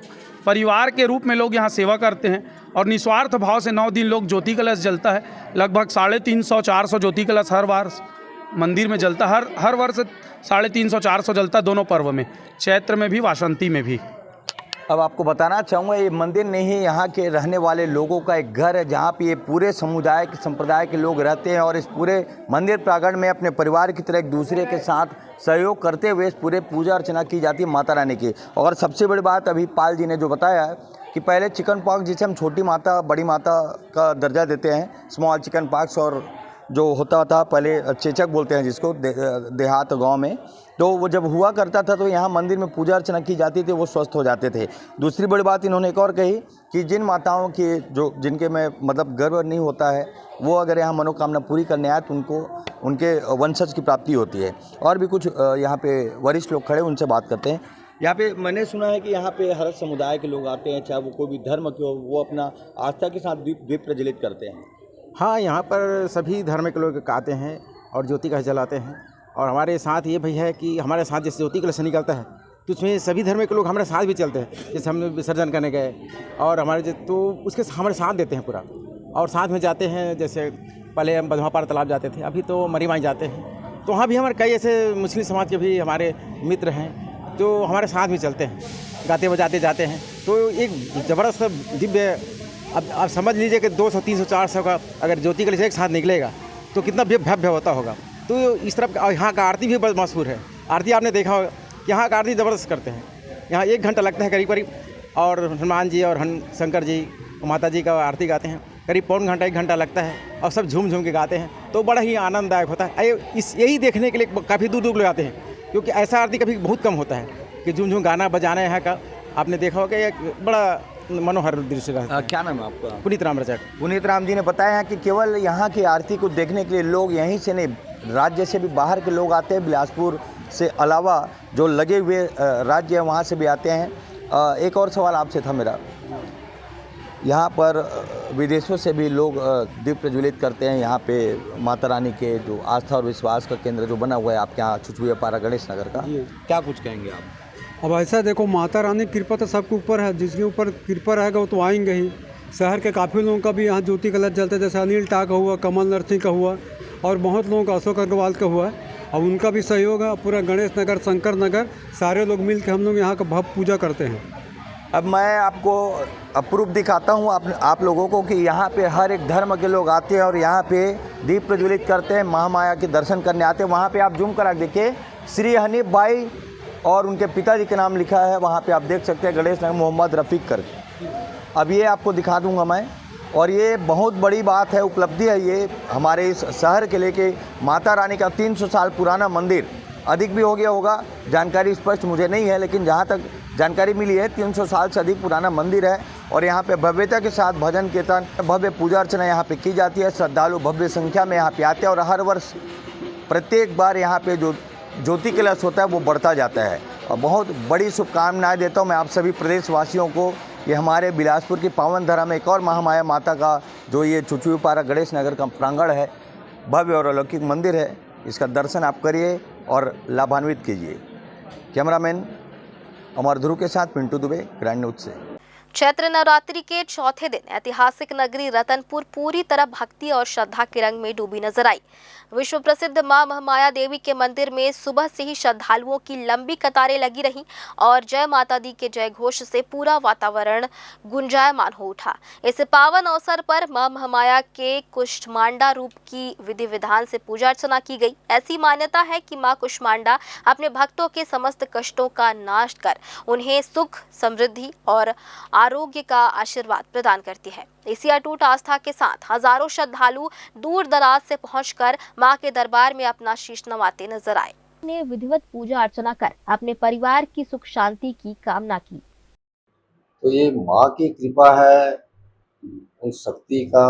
S18: परिवार के रूप में लोग यहाँ सेवा करते हैं। और निस्वार्थ भाव से 9 दिन लोग ज्योति कलश जलता है। लगभग 350-400 ज्योति कलश हर बार मंदिर में जलता है। हर वर्ष 350-400 जलता, दोनों पर्व में, चैत्र में भी वासंती में भी।
S11: अब आपको बताना चाहूँगा ये मंदिर नहीं, यहाँ के रहने वाले लोगों का एक घर है जहाँ पे ये पूरे समुदाय के संप्रदाय के लोग रहते हैं। और इस पूरे मंदिर प्रांगण में अपने परिवार की तरह एक दूसरे के साथ सहयोग करते हुए इस पूरे पूजा अर्चना की जाती है माता रानी की। और सबसे बड़ी बात अभी पाल जी ने जो बताया है कि पहले चिकन पॉक्स, जिसे हम छोटी माता बड़ी माता का दर्जा देते हैं, स्मॉल चिकन पॉक्स, और जो होता था पहले चेचक बोलते हैं जिसको देहात गांव में, तो वो जब हुआ करता था तो यहाँ मंदिर में पूजा अर्चना की जाती थी, वो स्वस्थ हो जाते थे। दूसरी बड़ी बात इन्होंने एक और कही कि जिन माताओं की जिनके में मतलब गर्भ नहीं होता है, वो अगर यहाँ मनोकामना पूरी करने आए तो उनको उनके वंशज की प्राप्ति होती है। और भी कुछ यहाँ पे वरिष्ठ लोग खड़े, उनसे बात करते हैं। यहाँ पे मैंने सुना है कि यहाँ पे हर समुदाय के लोग आते हैं, चाहे वो कोई भी धर्म के हो, वो अपना आस्था के साथ दीप प्रज्वलित करते हैं।
S19: हाँ, यहाँ पर सभी धर्म के लोग आते हैं और ज्योति कलश जलाते हैं। और हमारे साथ ये भी है कि हमारे साथ जैसे ज्योति कलश निकलता है तो उसमें सभी धर्म के लोग हमारे साथ भी चलते हैं। जैसे हम विसर्जन करने गए और हमारे तो उसके हमारे साथ देते हैं पूरा। और साथ में जाते हैं, जैसे पहले हम बधवापार तालाब जाते थे, अभी तो मरीमाई जाते हैं। तो वहाँ भी हमारे कई ऐसे मुस्लिम समाज के भी हमारे मित्र हैं जो हमारे साथ भी चलते हैं, गाते बजाते जाते हैं। तो एक ज़बरदस्त दिव्य, अब आप समझ लीजिए कि 200, 300, 400 का अगर ज्योति कलश एक साथ निकलेगा तो कितना भव्य होता होगा। तो इस तरफ यहाँ का आरती भी बहुत मशहूर है। आरती आपने देखा होगा, यहाँ का आरती ज़बरदस्त करते हैं। यहाँ 1 घंटा लगता है करीब। और हनुमान जी और शंकर जी, माता जी का आरती गाते हैं, करीब पौन घंटा 1 घंटा लगता है। और सब झूम झूम के गाते हैं, तो बड़ा ही आनंददायक होता है। यही देखने के लिए काफ़ी दूर दूर लोग आते हैं, क्योंकि ऐसा आरती कभी बहुत कम होता है कि झूम झूम गाना बजाना। यहाँ का आपने देखा होगा, एक बड़ा मनोहर दृश्य रहता है।
S11: क्या नाम है आपका?
S19: पुनीत राम रचक।
S11: पुनीत राम जी ने बताया है कि केवल यहाँ की आरती को देखने के लिए लोग यहीं से नहीं, राज्य से भी बाहर के लोग आते हैं। बिलासपुर से अलावा जो लगे हुए राज्य हैं वहाँ से भी आते हैं। एक और सवाल आपसे था मेरा, यहाँ पर विदेशों से भी लोग दीप प्रज्वलित करते हैं। यहाँ पे माता रानी के जो आस्था और विश्वास का केंद्र जो बना हुआ है आपके यहाँ छुचुया पारा गणेश नगर का, क्या कुछ कहेंगे आप?
S20: अब ऐसा देखो, माता रानी की कृपा तो सबके ऊपर है, जिसके ऊपर कृपा रहेगा वो तो आएंगे ही। शहर के काफ़ी लोगों का भी यहाँ ज्योति कलश जलते हैं, जैसे अनिल टा का हुआ, कमल नरसिंह का हुआ और बहुत लोगों का, अशोक अग्रवाल का हुआ है। अब उनका भी सहयोग है। पूरा गणेश नगर, शंकर नगर, सारे लोग मिल के हम लोग यहाँ का भव्य पूजा करते हैं।
S11: अब मैं आपको प्रूफ दिखाता हूँ आप लोगों को कि यहाँ पे हर एक धर्म के लोग आते हैं और यहाँ पे दीप प्रज्वलित करते हैं, महामाया के दर्शन करने आते हैं। वहाँ पे आप जूम करा देखिए, श्री हनीफ भाई और उनके पिताजी के नाम लिखा है वहाँ पे, आप देख सकते हैं गणेश नगर मोहम्मद रफ़ीक करके। अब ये आपको दिखा दूँगा मैं, और ये बहुत बड़ी बात है, उपलब्धि है ये हमारे इस शहर के लिए कि माता रानी का 300 साल पुराना मंदिर, अधिक भी हो गया होगा, जानकारी स्पष्ट मुझे नहीं है, लेकिन जहाँ तक जानकारी मिली है 300 साल से अधिक पुराना मंदिर है। और यहाँ पे भव्यता के साथ भजन कीर्तन, भव्य पूजा अर्चना यहाँ पे की जाती है। श्रद्धालु भव्य संख्या में यहाँ पे आते हैं और हर वर्ष प्रत्येक बार यहाँ पे जो ज्योति कलश होता है वो बढ़ता जाता है। और बहुत बड़ी शुभकामनाएं देता हूँ मैं आप सभी प्रदेशवासियों को कि हमारे बिलासपुर की पावन धरा में एक और महामाया माता का जो ये छुचुया पारा गणेश नगर का प्रांगण है, भव्य और अलौकिक मंदिर है, इसका दर्शन आप करिए और लाभान्वित कीजिए। कैमरामैन अमर ध्रुव के साथ पिंटू दुबे, ग्रैंड न्यूज से।
S1: चैत्र नवरात्रि के चौथे दिन ऐतिहासिक नगरी रतनपुर पूरी तरह भक्ति और श्रद्धा के रंग में डूबी नजर आई। विश्व प्रसिद्ध मां महामाया देवी के मंदिर में सुबह से ही श्रद्धालुओं की लंबी कतारें लगी रहीं और जय माता दी के जय घोष से पूरा वातावरण गुंजायमान हो उठा। इस पावन अवसर पर मां महामाया के कुष्मांडा रूप की विधि विधान से पूजा अर्चना की गई। ऐसी मान्यता है कि मां कुष्मांडा अपने भक्तों के समस्त कष्टों का नाश कर उन्हें सुख, समृद्धि और आरोग्य का आशीर्वाद प्रदान करती है। इसी अटूट आस्था के साथ हजारों श्रद्धालु दूर दराज से पहुंचकर मां के दरबार में अपना शीश नवाते नजर आए। ने विधिवत पूजा अर्चना कर अपने परिवार की सुख शांति की कामना की।
S21: तो ये मां की कृपा है उन शक्ति का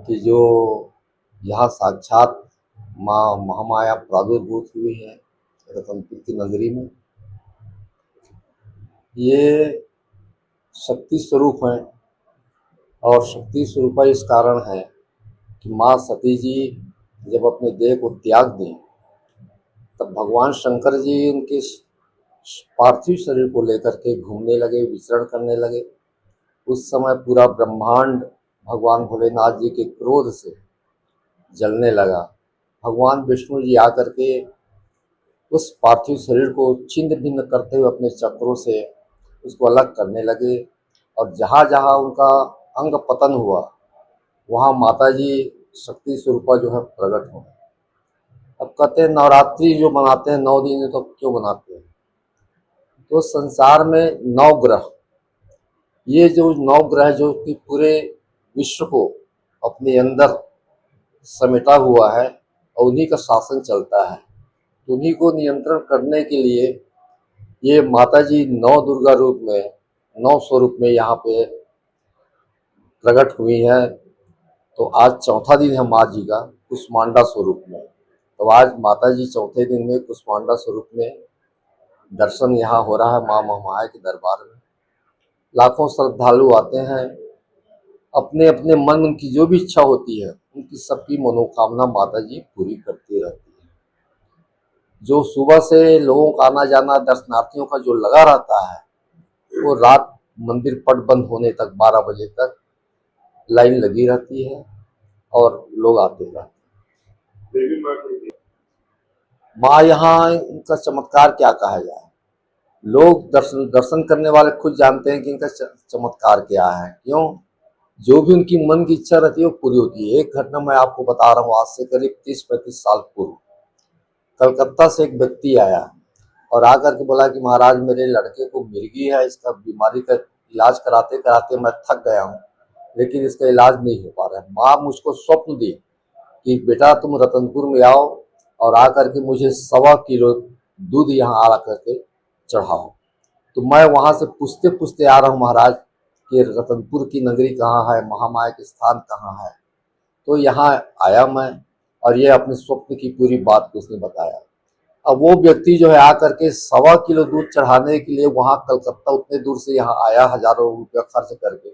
S21: कि जो यहाँ साक्षात मां महामाया प्रादुर्भूत हुई है रतनपुर की नगरी में। ये शक्ति स्वरूप है और शक्ति स्वरूप इस कारण है कि माँ सती जी जब अपने देह को त्याग दी तब भगवान शंकर जी उनके पार्थिव शरीर को लेकर के घूमने लगे, विचरण करने लगे। उस समय पूरा ब्रह्मांड भगवान भोलेनाथ जी के क्रोध से जलने लगा। भगवान विष्णु जी आकर के उस पार्थिव शरीर को छिन्न भिन्न करते हुए अपने चक्रों से उसको अलग करने लगे और जहाँ जहाँ उनका अंग पतन हुआ वहाँ माता जी शक्ति स्वरूपा जो है प्रकट हो। अब कहते हैं नवरात्रि जो मनाते हैं 9 दिन, तो क्यों मनाते हैं? तो संसार में 9 ग्रह, ये जो 9 ग्रह जो कि पूरे विश्व को अपने अंदर समेटा हुआ है और उन्हीं का शासन चलता है, तो उन्हीं को नियंत्रण करने के लिए ये माता जी 9 दुर्गा रूप में, 9 स्वरूप में यहाँ पे प्रकट हुई है। तो आज चौथा दिन है माँ जी का कुष्मांडा स्वरूप में। तो आज माता जी चौथे दिन में कुष्मांडा स्वरूप में दर्शन यहाँ हो रहा है माँ महामाया के दरबार में। लाखों श्रद्धालु आते हैं, अपने अपने मन उनकी जो भी इच्छा होती है उनकी सबकी मनोकामना माता जी पूरी करती रहती है। जो सुबह से लोगों का आना जाना दर्शनार्थियों का जो लगा रहता है वो रात मंदिर पट बंद होने तक 12 बजे तक लाइन लगी रहती है और लोग आते रहते हैं। माँ यहाँ इनका चमत्कार क्या कहा जाए, लोग दर्शन करने वाले खुद जानते हैं कि इनका चमत्कार क्या है। क्यों? जो भी उनकी मन की इच्छा रहती है वो पूरी होती है। एक घटना मैं आपको बता रहा हूँ, आज से करीब 30-35 साल पूर्व कलकत्ता से एक व्यक्ति आया और आकर के बोला कि महाराज मेरे लड़के को मिर्गी है, इसका बीमारी का इलाज कराते कराते मैं थक गया हूँ, लेकिन इसका इलाज नहीं हो पा रहा है। माँ मुझको स्वप्न दी कि बेटा तुम रतनपुर में आओ और आकर के मुझे 1.25 किलो दूध यहाँ आ करके चढ़ाओ। तो मैं वहाँ से पूछते पूछते आ रहा हूँ महाराज, कि रतनपुर की नगरी कहाँ है, महामाया के स्थान कहाँ है। तो यहाँ आया मैं और ये अपने स्वप्न की पूरी बात को उसने बताया। अब वो व्यक्ति जो है आकर के 1.25 किलो दूध चढ़ाने के लिए वहाँ कलकत्ता उतने दूर से यहाँ आया, हजारों रुपया खर्च करके,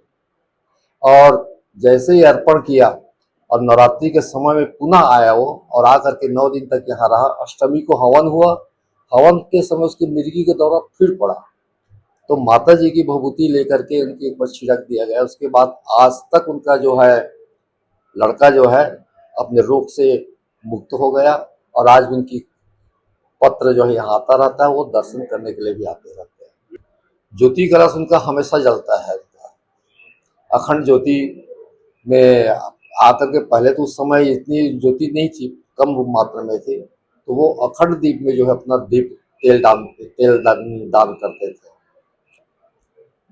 S21: और जैसे ही अर्पण किया और नवरात्रि के समय में पुनः आया वो और आकर के 9 दिन तक यहाँ रहा। अष्टमी को हवन हुआ, हवन के समय उसकी मिर्गी का दौरा फिर पड़ा, तो माता जी की भभूति लेकर के उनके ऊपर छिड़क दिया गया। उसके बाद आज तक उनका जो है लड़का जो है अपने रोग से मुक्त हो गया और आज भी उनकी पत्र जो है यहाँ आता रहता है, वो दर्शन करने के लिए भी आते रहते हैं। ज्योति कलश उनका हमेशा जलता है, अखंड ज्योति में आकर के पहले तो उस समय इतनी ज्योति नहीं थी, कम मात्रा में थी, तो वो अखंड दीप में जो है अपना दीप तेल दान करते थे।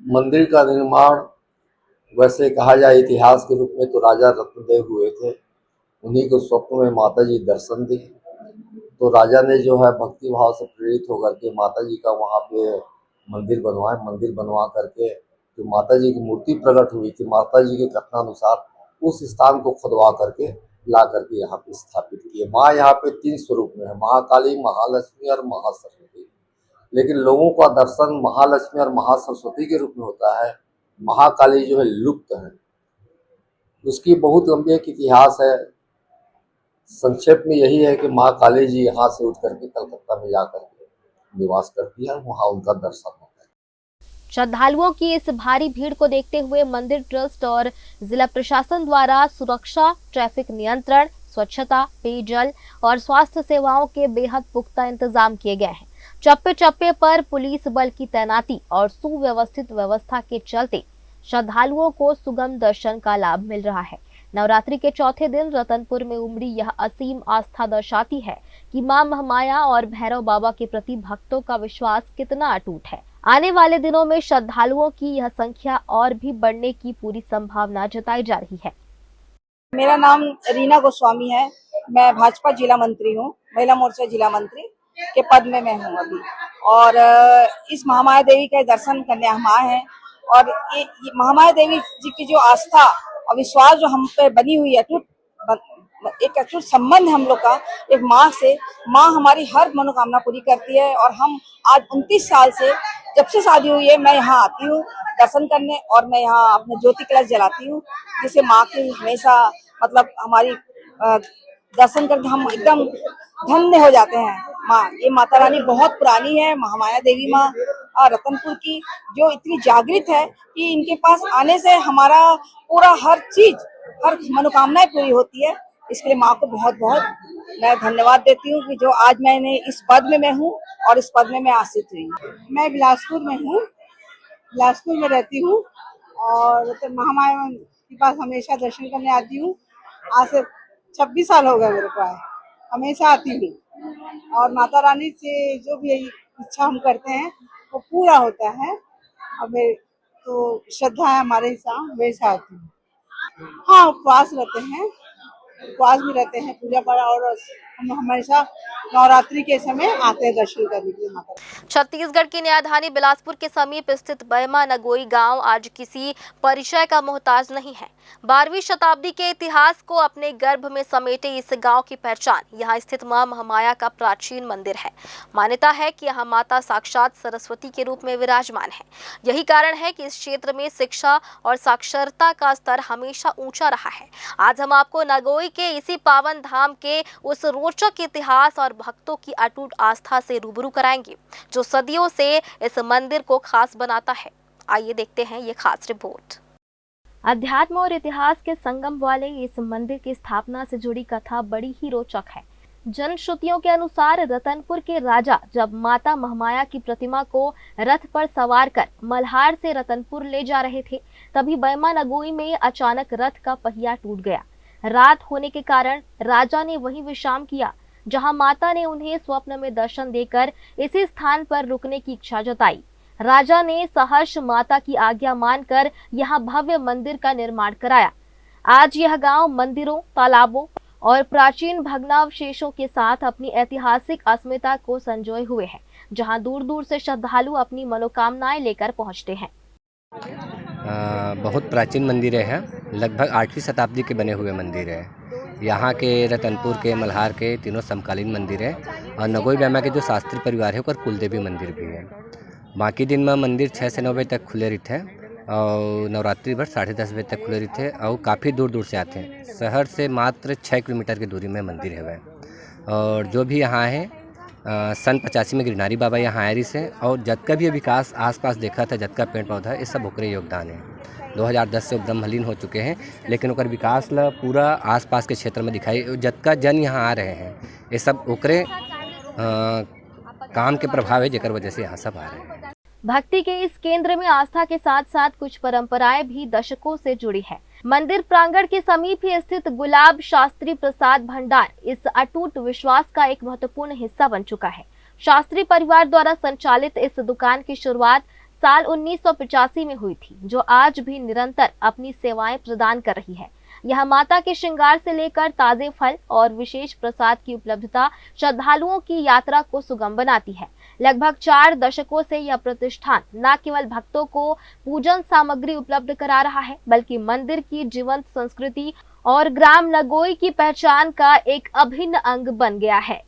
S21: मंदिर का निर्माण वैसे कहा जाए इतिहास के रूप में तो राजा रत्नदेव हुए थे, उन्हीं को स्वप्न में माता जी दर्शन दी, तो राजा ने जो है भक्ति भाव से प्रेरित होकर के माता जी का वहाँ पे मंदिर बनवाया। मंदिर बनवा करके जो माता जी की मूर्ति प्रकट हुई थी, माता जी के कथनानुसार उस स्थान को खुदवा करके ला करके यहाँ पे स्थापित किए। माँ यहाँ पे 3 स्वरूप में है, महाकाली, महालक्ष्मी और महासरस्वती। लेकिन लोगों का दर्शन महालक्ष्मी और महासरस्वती के रूप में होता है। महाकाली जो है लुप्त है, उसकी बहुत लंबी एक इतिहास है। संक्षेप में यही है कि माँ काली जी यहाँ से उठ करके कलकत्ता में जाकर के निवास करती है, वहाँ उनका दर्शन होता है।
S1: श्रद्धालुओं की इस भारी भीड़ को देखते हुए मंदिर ट्रस्ट और जिला प्रशासन द्वारा सुरक्षा, ट्रैफिक नियंत्रण, स्वच्छता, पेयजल और स्वास्थ्य सेवाओं के बेहद पुख्ता इंतजाम किए गए हैं। चप्पे चप्पे पर पुलिस बल की तैनाती और सुव्यवस्थित व्यवस्था के चलते श्रद्धालुओं को सुगम दर्शन का लाभ मिल रहा है। नवरात्रि के चौथे दिन रतनपुर में उमड़ी यह असीम आस्था दर्शाती है कि मां महामाया और भैरव बाबा के प्रति भक्तों का विश्वास कितना अटूट है। आने वाले दिनों में श्रद्धालुओं की यह संख्या और भी बढ़ने की पूरी संभावना जताई जा रही है।
S2: मेरा नाम रीना गोस्वामी है, मैं भाजपा जिला मंत्री हूँ, महिला मोर्चा जिला मंत्री के पद में मैं हूँ अभी। और इस महामाया देवी के दर्शन करने हम आए हैं और ये महामाया देवी जी की जो आस्था और विश्वास जो हम पे बनी हुई है, एक अटूट संबंध हम लोग का एक माँ से। माँ हमारी हर मनोकामना पूरी करती है और हम आज 29 साल से, जब से शादी हुई है, मैं यहाँ आती हूँ दर्शन करने और मैं यहाँ अपने ज्योति कलश जलाती हूँ, जिससे माँ की हमेशा मतलब हमारी दर्शन करके हम एकदम धन्य हो जाते हैं। माँ, ये माता रानी बहुत पुरानी है, महामाया देवी माँ रतनपुर की, जो इतनी जागृत है कि इनके पास आने से हमारा पूरा हर चीज, हर मनोकामनाएं पूरी होती है। इसके लिए माँ को बहुत बहुत मैं धन्यवाद देती हूँ कि जो आज मैंने इस पद में मैं हूँ और इस पद में मैं आसीत हुई। मैं बिलासपुर में हूँ, बिलासपुर में रहती हूँ और तो महामाया के पास हमेशा दर्शन करने आती हूँ। आज से 26 साल हो गए मेरे को, हमेशा आती हूँ और माता रानी से जो भी इच्छा हम करते हैं वो पूरा होता है। अब तो श्रद्धा है हमारे साथ, वैसे आती हूँ। हाँ, उपवास रहते हैं, उपवास भी रहते हैं, पूजा पाठ, और हम हमेशा नवरात्रि के समय आते हैं दर्शन करने के लिए माता।
S1: छत्तीसगढ़ की न्यायधानी बिलासपुर के समीप स्थित बैमा नगोई गांव आज किसी परिचय का मोहताज नहीं है। 12वीं शताब्दी के इतिहास को अपने गर्भ में समेटे इस गांव की पहचान यहां स्थित मां महामाया का प्राचीन मंदिर है। मान्यता है कि यहां माता साक्षात सरस्वती के रूप में विराजमान है। यही कारण है कि इस क्षेत्र में शिक्षा और साक्षरता का स्तर हमेशा ऊंचा रहा है। आज हम आपको नगोई के इसी पावन धाम के उस रोचक इतिहास और भक्तों की अटूट आस्था से रूबरू कराएंगे, जो सदियों से इस मंदिर को खास बनाता है। आइए देखते हैं ये खास रिपोर्ट। अध्यात्म और इतिहास के संगम वाले इस मंदिर की स्थापना से जुड़ी कथा बड़ी ही रोचक है। जनश्रुतियों के अनुसार रतनपुर के राजा जब माता महामाया की प्रतिमा को रथ पर सवार कर मल्हार से रतनपुर ले जा रहे थे, तभी बैमा नगोई में अचानक रथ का पहिया टूट गया। रात होने के कारण राजा ने वहीं विश्राम किया, जहां माता ने उन्हें स्वप्न में दर्शन देकर इसी स्थान पर रुकने की इच्छा जताई। राजा ने सहर्ष माता की आज्ञा मानकर यहां भव्य मंदिर का निर्माण कराया। आज यह गांव मंदिरों, तालाबों और प्राचीन भग्नावशेषों के साथ अपनी ऐतिहासिक अस्मिता को संजोए हुए है, जहां दूर दूर से श्रद्धालु अपनी मनोकामनाएं लेकर पहुंचते हैं।
S4: बहुत प्राचीन मंदिर है, लगभग 8वीं शताब्दी के बने हुए मंदिर है। यहाँ के रतनपुर के, मल्हार के तीनों समकालीन मंदिर है और नगोई ब्यामा के जो शास्त्री परिवार है ओकर कुलदेवी मंदिर भी है। बाकी दिन में मंदिर 6 से 9 बजे तक खुले रहते हैं और नवरात्रि भर 10:30 बजे तक खुले रहते हैं और काफ़ी दूर दूर से आते हैं। शहर से मात्र 6 किलोमीटर की दूरी में मंदिर है वह। और जो भी यहाँ है सन 85 में गिरनारी बाबा यहाँ आए से और जतका भी विकास आसपास देखा था, जतका पेड़ पौधा ये सब ओकरे योगदान है। 2010 से ब्रह्मलीन हो चुके हैं, लेकिन ओकर विकास ला पूरा आसपास के क्षेत्र में दिखाई, जतका जन यहाँ आ रहे हैं ये सब ओकरे काम के प्रभाव है, जेकर वजह से यहाँ सब आ रहे हैं।
S1: भक्ति के इस केंद्र में आस्था के साथ साथ कुछ परंपराएं भी दशकों से जुड़ी है। मंदिर प्रांगण के समीप ही स्थित गुलाब शास्त्री प्रसाद भंडार इस अटूट विश्वास का एक महत्वपूर्ण हिस्सा बन चुका है। शास्त्री परिवार द्वारा संचालित इस दुकान की शुरुआत साल 1985 में हुई थी, जो आज भी निरंतर अपनी सेवाएं प्रदान कर रही है। यहाँ माता के श्रृंगार से लेकर ताजे फल और विशेष प्रसाद की उपलब्धता श्रद्धालुओं की यात्रा को सुगम बनाती है। लगभग 4 दशकों से यह प्रतिष्ठान न केवल भक्तों को पूजन सामग्री उपलब्ध करा रहा है, बल्कि मंदिर की जीवंत संस्कृति और ग्राम नगोई की पहचान का एक अभिन्न अंग बन गया है।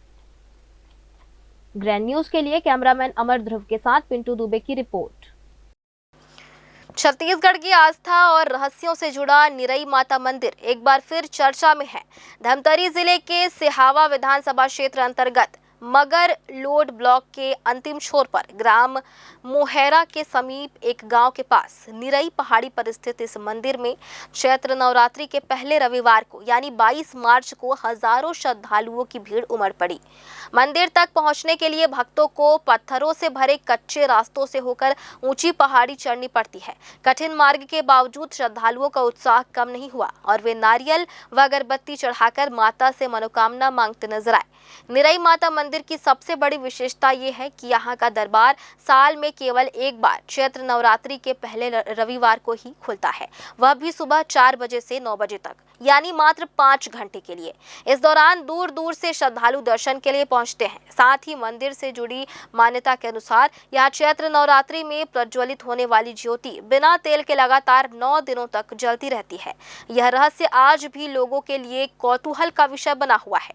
S1: ग्रैंड न्यूज के लिए कैमरामैन अमर ध्रुव के साथ पिंटू दुबे की रिपोर्ट। छत्तीसगढ़ की आस्था और रहस्यों से जुड़ा निरई माता मंदिर एक बार फिर चर्चा में है। धमतरी जिले के सिहावा विधानसभा क्षेत्र अंतर्गत मगर लोड ब्लॉक के अंतिम छोर पर ग्राम मोहेरा के समीप एक गांव के पास निरई पहाड़ी पर स्थित इस मंदिर में चैत्र नवरात्रि के पहले रविवार को यानी 22 मार्च को हजारों श्रद्धालुओं की भीड़ उमड़ पड़ी। मंदिर तक पहुंचने के लिए भक्तों को पत्थरों से भरे कच्चे रास्तों से होकर ऊंची पहाड़ी चढ़नी पड़ती है। कठिन मार्ग के बावजूद श्रद्धालुओं का उत्साह कम नहीं हुआ और वे नारियल व अगरबत्ती चढ़ाकर माता से मनोकामना मांगते नजर आए। निरई माता मंदिर की सबसे बड़ी विशेषता ये है कि यहाँ का दरबार साल में केवल एक बार चैत्र नवरात्रि के पहले रविवार को ही खुलता है, वह भी सुबह 4 बजे से 9 बजे तक, यानी मात्र 5 घंटे के लिए। इस दौरान दूर दूर से श्रद्धालु दर्शन के लिए पहुंचते हैं। साथ ही मंदिर से जुड़ी मान्यता के अनुसार यहाँ चैत्र नवरात्रि में प्रज्वलित होने वाली ज्योति बिना तेल के लगातार 9 दिनों तक जलती रहती है। यह रहस्य आज भी लोगों के लिए कौतूहल का विषय बना हुआ है।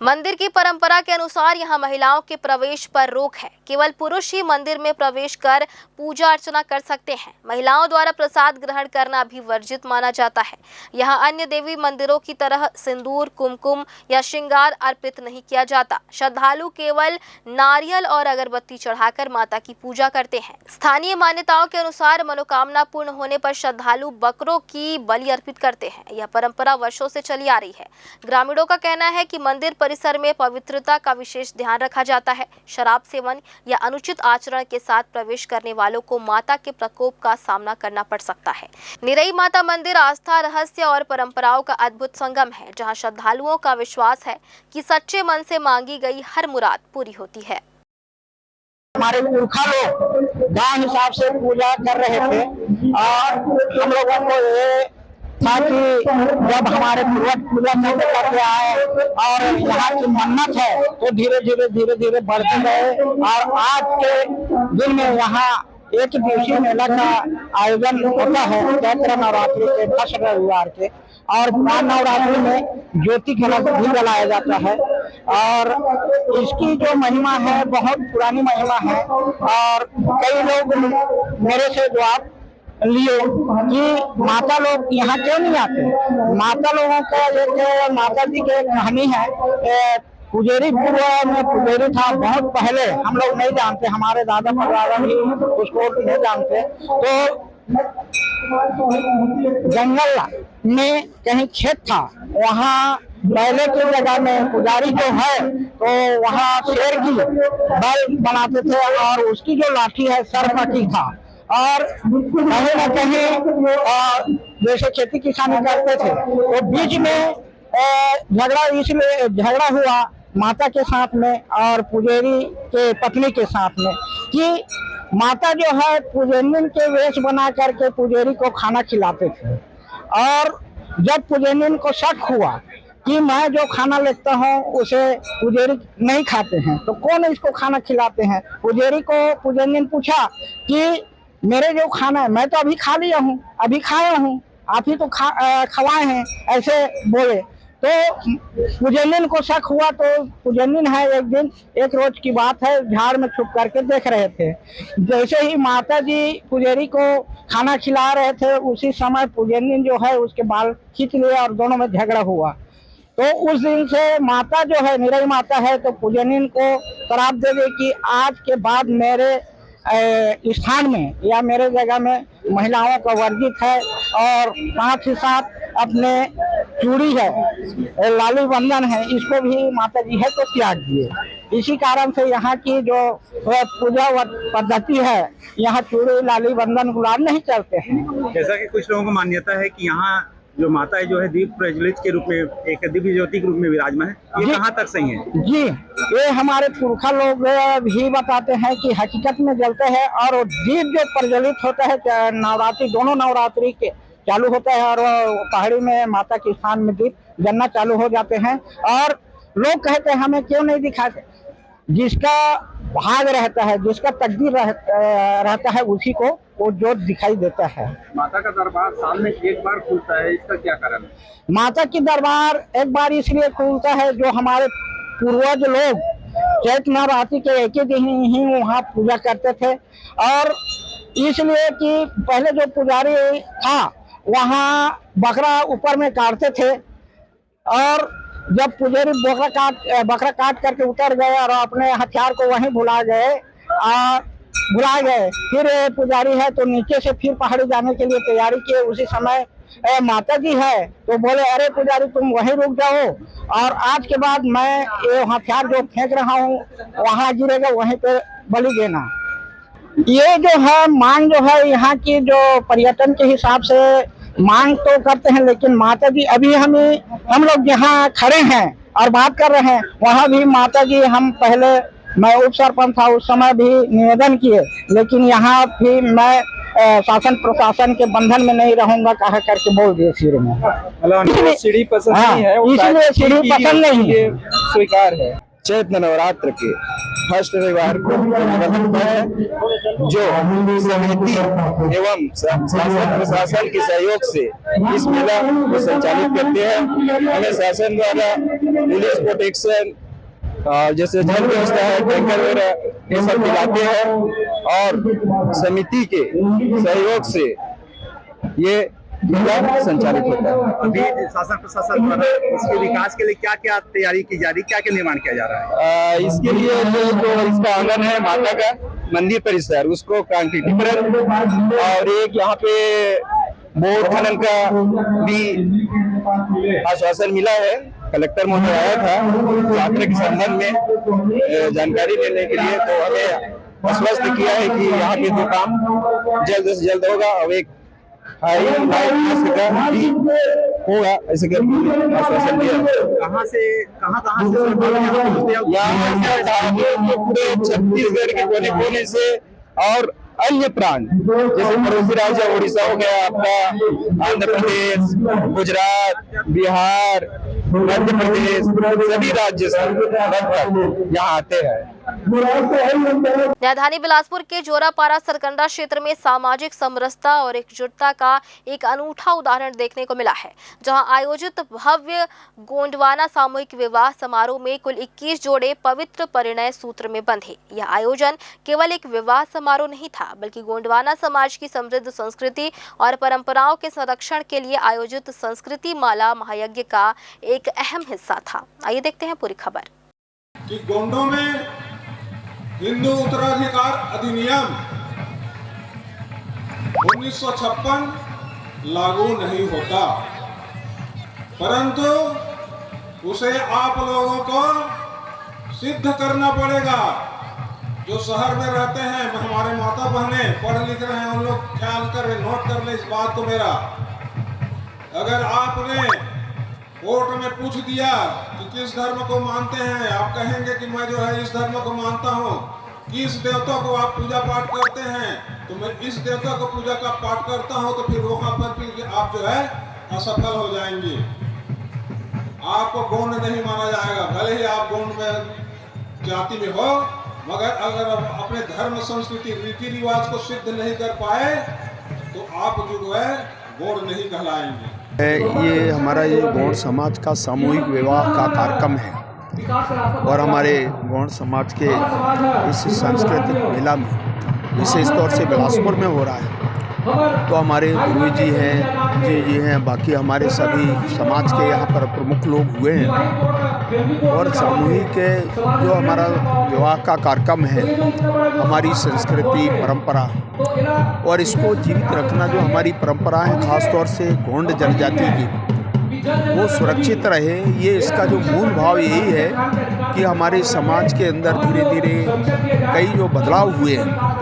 S1: मंदिर की परंपरा के अनुसार यहाँ महिलाओं के प्रवेश पर रोक है। केवल पुरुष ही मंदिर में प्रवेश कर पूजा अर्चना कर सकते हैं। महिलाओं द्वारा प्रसाद ग्रहण करना भी वर्जित माना जाता है। यहाँ अन्य देवी मंदिरों की तरह सिंदूर, कुमकुम या श्रृंगार अर्पित नहीं किया जाता। श्रद्धालु केवल नारियल और अगरबत्ती चढ़ाकर माता की पूजा करते हैं। स्थानीय मान्यताओं के अनुसार मनोकामना पूर्ण होने पर श्रद्धालु बकरों की बलि अर्पित करते हैं। यह परंपरा वर्षों से चली आ रही है। ग्रामीणों का कहना है कि मंदिर परिसर में पवित्रता का विशेष ध्यान रखा जाता है। शराब सेवन या अनुचित आचरण के साथ प्रवेश करने वालों को माता के प्रकोप का सामना करना पड़ सकता है। निरई माता मंदिर आस्था, रहस्य और परंपराओं का अद्भुत संगम है, जहां श्रद्धालुओं का विश्वास है कि सच्चे मन से मांगी गई हर मुराद पूरी होती है।
S17: हमारे पुरखा लोग गांव हिसाब से पूजा कर रहे थे और हम लोगों को ये था कि जब हमारे पूर्वज पूजा करके आए और यहाँ की मन्नत है तो धीरे धीरे बढ़ते गए और आज के दिन में यहाँ एक दिवसीय मेला का आयोजन होता है चैत्र नवरात्रि के 10 रविवार के, और पान नवरात्रि में ज्योति कलश भी जलाया जाता है। और इसकी जो महिमा है बहुत पुरानी महिमा है और कई लोग मेरे से जवाब लिए कि माता लोग यहाँ क्यों नहीं आते। माता लोगों का एक माता जी की कहानी है। पुजेरी पूर्व में पुजेरी था, बहुत पहले हम लोग नहीं जानते, हमारे दादा परदादा भी उसको नहीं जानते। तो जंगल में कहीं खेत था, वहाँ पहले की जगह में पुजारी जो है तो वहाँ शेर की बैल बनाते थे और उसकी जो लाठी है सरपटी था। और कहीं न कहीं जैसे खेती किसानी करते थे तो बीच में झगड़ा हुआ माता के साथ में और पुजेरी के पत्नी के साथ में कि माता जो है पुजेरिन के वेश बना करके पुजेरी को खाना खिलाते थे। और जब पुजेरिन को शक हुआ कि मैं जो खाना लेता हूँ उसे पुजेरी नहीं खाते हैं तो कौन इसको खाना खिलाते हैं। पुजेरी को पुजेरिन पूछा कि मेरे जो खाना है मैं तो अभी खा लिया हूँ, अभी खाया हूँ, आप ही तो खवाए हैं, ऐसे बोले। तो पुजनिन को शक हुआ, तो पुजनिन है एक रोज की बात है, झाड़ में छुप करके देख रहे थे। जैसे ही माता जी पुजारी को खाना खिला रहे थे, उसी समय पुजनिन जो है उसके बाल खींच लिए और दोनों में झगड़ा हुआ। तो उस दिन से माता जो है निरई माता है, तो पुजनिन को श्राप दे दी कि आज के बाद मेरे स्थान में या मेरे जगह में महिलाओं का वर्जित है, और साथ ही साथ अपने चूड़ी है, लाली बंधन है, इसको भी माता जी है तो त्याग दिए। इसी कारण से यहाँ की जो पूजा पद्धति है, यहाँ चूड़ी लाली बंधन गुलाब नहीं चलते हैं।
S16: जैसा कि कुछ लोगों को मान्यता है कि यहाँ जो माता है जो है दीप प्रज्वलित के रूप में, एक दिव्य ज्योति के रूप में विराजमान है, ये कहाँ तक सही है? जी, ये हमारे पुरखा लोग भी बताते हैं कि हकीकत में जलते हैं, और दीप जो प्रज्वलित होता है नवरात्रि, दोनों नवरात्रि के चालू होता है, और पहाड़ी में माता के स्थान में दीप जलना चालू हो जाते हैं। और लोग कहते हैं हमें क्यों नहीं दिखाते, जिसका भाग रहता है, जिसका तकदीर रहता है, उसी को वो जोत दिखाई देता है। माता का दरबार साल में एक बार खुलता है, इसका क्या कारण है?
S17: माता की दरबार एक बार इसलिए खुलता है, जो हमारे पूर्वज लोग चैत नवरात्रि के एक ही दिन ही वहाँ पूजा करते थे, और इसलिए कि पहले जो पुजारी था वहाँ बकरा ऊपर में काटते थे, और जब पुजारी बकरा काट करके उतर गए और अपने हथियार को वहीं भुला गए, फिर पुजारी है तो नीचे से फिर पहाड़ी जाने के लिए तैयारी किए। उसी समय माता जी है तो बोले, अरे पुजारी तुम वहीं रुक जाओ, और आज के बाद मैं ये हथियार जो फेंक रहा हूँ वहाँ गिरेगा, वहीं पे बलि देना। ये जो है मांग जो है यहाँ की जो पर्यटन के हिसाब से मांग तो करते हैं, लेकिन माता जी अभी हम लोग जहाँ खड़े हैं और बात कर रहे हैं, वहाँ भी माता जी हम पहले, मैं उप सरपंच था उस समय भी निवेदन किए, लेकिन यहाँ भी मैं शासन प्रशासन के बंधन में नहीं रहूंगा कहा करके बोल दिए सिर में।
S16: सीढ़ी पसंद नहीं है,
S17: इसलिए सीढ़ी पसंद नहीं है,
S16: स्वीकार है।
S11: चैत नवरात्र के फर्स्ट रविवार को जो समिति एवं शासन प्रशासन के सहयोग से इस मेला को संचालित करते हैं, हमें शासन द्वारा पुलिस प्रोटेक्शन जैसे जल व्यवस्था है, टैंकर वगैरह ये सब दिलाते हैं, और समिति के सहयोग से ये मेला संचालित होता है।
S16: अभी शासन प्रशासन द्वारा इसके विकास के लिए क्या क्या तैयारी की जा रही है, क्या क्या निर्माण किया जा रहा है?
S11: इसके लिए जो इसका आंगन है माता का मंदिर परिसर, उसको कांक्रीटीकरण, और एक यहाँ पे बोर खनन का भी आश्वासन मिला है। कलेक्टर महोदय आया था यात्रा के संबंध में जानकारी लेने के लिए, तो हमें आश्वस्त किया है कि यहाँ पे जो काम जल्द से जल्द होगा, और एक हाई का भी होगा, ऐसे आश्वासन दिया।
S16: कहाँ से
S11: पूरे छत्तीसगढ़ के कोने कोने से, और अन्य प्रांत जैसे पड़ोसी राज्य उड़ीसा हो गया, आपका आंध्र प्रदेश, गुजरात, बिहार, मध्य प्रदेश, सभी राज्य से यहाँ आते हैं।
S1: राजधानी बिलासपुर के जोरापारा सरकंडा क्षेत्र में सामाजिक समरसता और एकजुटता का एक अनूठा उदाहरण देखने को मिला है, जहां आयोजित भव्य गोंडवाना सामूहिक विवाह समारोह में कुल 21 जोड़े पवित्र परिणय सूत्र में बंधे। यह आयोजन केवल एक विवाह समारोह नहीं था, बल्कि गोंडवाना समाज की समृद्ध संस्कृति और परंपराओं के संरक्षण के लिए आयोजित संस्कृति माला महायज्ञ का एक अहम हिस्सा था। आइए देखते हैं पूरी खबर।
S10: गोंडों में हिंदू उत्तराधिकार अधिनियम 1956 लागू नहीं होता, परंतु उसे आप लोगों को सिद्ध करना पड़ेगा। जो शहर में रहते हैं, हमारे माता बहने पढ़ लिख रहे हैं, उन लोग ख्याल कर रहे, नोट कर ले इस बात को मेरा। अगर आपने कोर्ट में पूछ दिया कि किस धर्म को मानते हैं, आप कहेंगे कि मैं जो है इस धर्म को मानता हूँ, किस देवता को आप पूजा पाठ करते हैं, तो मैं इस देवता को पूजा का पाठ करता हूँ, तो फिर वहाँ पर फिर आप जो है असफल हो जाएंगे। आपको गौंड नहीं माना जाएगा, भले ही आप गौंड में जाति में हो, मगर अगर हम अपने धर्म संस्कृति रीति रिवाज को सिद्ध नहीं कर पाए तो आप जो है गौड़ नहीं कहलाएंगे।
S3: ये हमारा ये गौड़ समाज का सामूहिक विवाह का कार्यक्रम है और हमारे गौड़ समाज के इस सांस्कृतिक मेला में विशेष तौर से बिलासपुर में हो रहा है। तो हमारे गुरु जी हैं, जी हैं, बाकी हमारे सभी समाज के यहाँ पर प्रमुख लोग हुए हैं और सामूहिक जो हमारा विवाह का कार्यक्रम है, हमारी संस्कृति परंपरा और इसको जीवित रखना, जो हमारी परंपरा है खास तौर से गोंड जनजाति की, वो सुरक्षित रहे, ये इसका जो मूल भाव यही है कि हमारे समाज के अंदर धीरे धीरे कई जो बदलाव हुए हैं,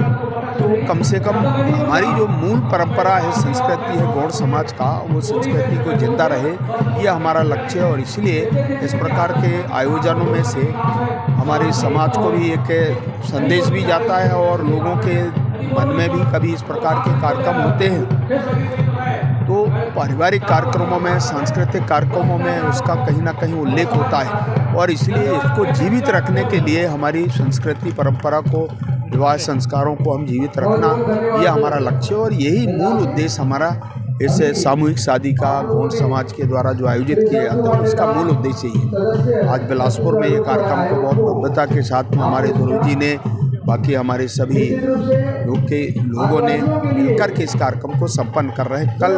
S3: तो कम से कम हमारी जो मूल परंपरा है, संस्कृति है गौड़ समाज का, वो संस्कृति को जिंदा रहे, ये हमारा लक्ष्य है। और इसलिए इस प्रकार के आयोजनों में से हमारे समाज को भी एक संदेश भी जाता है और लोगों के मन में भी कभी इस प्रकार के कार्यक्रम होते हैं तो पारिवारिक कार्यक्रमों में, सांस्कृतिक कार्यक्रमों में उसका कहीं ना कहीं उल्लेख होता है और इसलिए इसको जीवित रखने के लिए हमारी संस्कृति परंपरा को, विवाह संस्कारों को हम जीवित रखना, ये हमारा लक्ष्य है और यही मूल उद्देश्य हमारा इस सामूहिक शादी का गौड़ समाज के द्वारा जो आयोजित किया जाता है उसका मूल उद्देश्य ही है। आज बिलासपुर में ये कार्यक्रम को बहुत भव्यता के साथ में हमारे गुरुजी ने, बाकी हमारे सभी लोगों ने मिलकर के इस कार्यक्रम को संपन्न कर रहे हैं। कल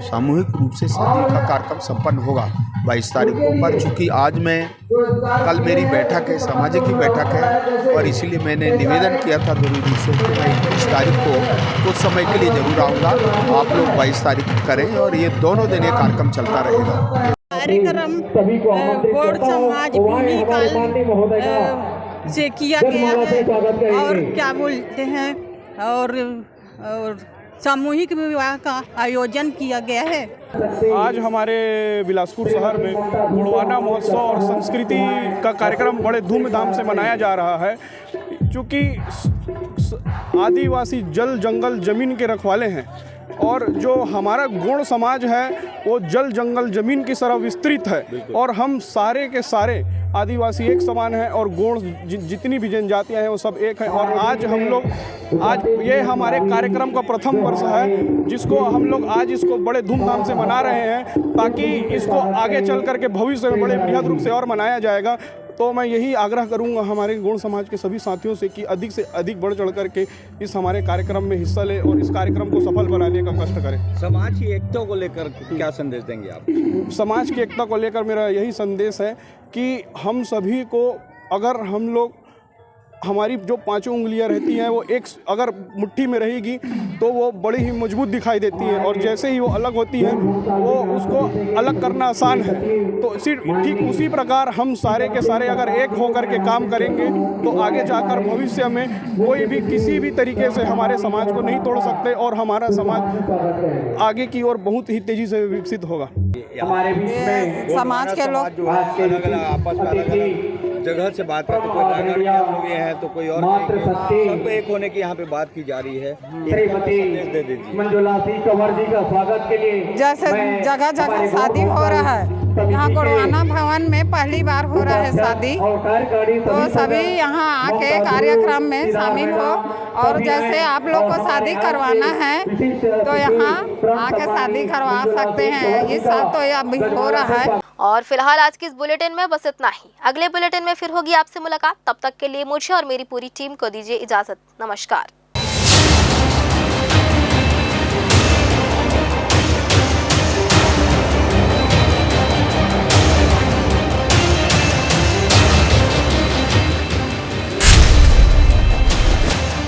S3: सामूहिक रूप से शादी का कार्यक्रम संपन्न होगा 22 तारीख को, पर चूँकि आज कल मेरी बैठक है, सामाजिक की बैठक है और इसीलिए मैंने निवेदन किया था गुरुजी से कि मैं 21 तारीख को कुछ समय के लिए जरूर आऊँगा, आप लोग 22 तारीख को करें और ये दोनों दिन ये कार्यक्रम चलता रहेगा।
S22: कार्यक्रम गौड़ समाज भूमिकाल से किया गया है और क्या बोलते हैं और सामूहिक विवाह का आयोजन किया गया है।
S18: आज हमारे बिलासपुर शहर में गुड़वाना महोत्सव और संस्कृति का कार्यक्रम बड़े धूमधाम से मनाया जा रहा है। क्योंकि आदिवासी जल जंगल जमीन के रखवाले हैं और जो हमारा गौड़ समाज है वो जल जंगल जमीन की तरह विस्तृत है और हम सारे के सारे आदिवासी एक समान हैं और गौड़ जितनी भी जनजातियां हैं वो सब एक हैं। और आज हम लोग ये हमारे कार्यक्रम का प्रथम वर्ष है जिसको हम लोग आज इसको बड़े धूमधाम से मना रहे हैं ताकि इसको आगे चल करके भविष्य में बड़े बृहद रूप से और मनाया जाएगा। तो मैं यही आग्रह करूंगा हमारे गौड़ समाज के सभी साथियों से कि अधिक से अधिक बढ़ चढ़ करके इस हमारे कार्यक्रम में हिस्सा लें और इस कार्यक्रम को सफल बनाने का कष्ट करें।
S11: समाज की एकता को लेकर क्या संदेश देंगे आप?
S18: समाज की एकता को लेकर मेरा यही संदेश है कि हम सभी को, अगर हम लोग, हमारी जो पांचों उंगलियां रहती हैं वो एक अगर मुट्ठी में रहेगी तो वो बड़ी ही मजबूत दिखाई देती है और जैसे ही वो अलग होती है वो उसको अलग करना आसान है। तो ठीक उसी प्रकार हम सारे के सारे अगर एक होकर के काम करेंगे तो आगे जाकर भविष्य में कोई भी किसी भी तरीके से हमारे समाज को नहीं तोड़ सकते और हमारा समाज आगे की ओर बहुत ही तेजी से विकसित होगा।
S22: हमारे बीच में समाज के लोग
S11: जो है आपस में अलग-अलग जगह से बात करते, कोई नागरिक लोग ये हैं तो कोई और सबको एक होने की यहाँ पे बात की जा रही है। संदेश दे दीजिए।
S22: मंजुला सिंह कंवर जी का स्वागत के लिए जैसे जगह जगह शादी हो रहा है, यहाँ गुड़वाना भवन में पहली बार हो रहा है शादी, तो सभी यहाँ आके कार्यक्रम में शामिल हो और जैसे आप लोग को शादी करवाना है तो यहाँ आके शादी करवा सकते हैं। ये सब तो अभी हो रहा है।
S1: और फिलहाल आज की इस बुलेटिन में बस इतना ही। अगले बुलेटिन में फिर होगी आपसे मुलाकात। तब तक के लिए मुझे और मेरी पूरी टीम को दीजिए इजाजत। नमस्कार।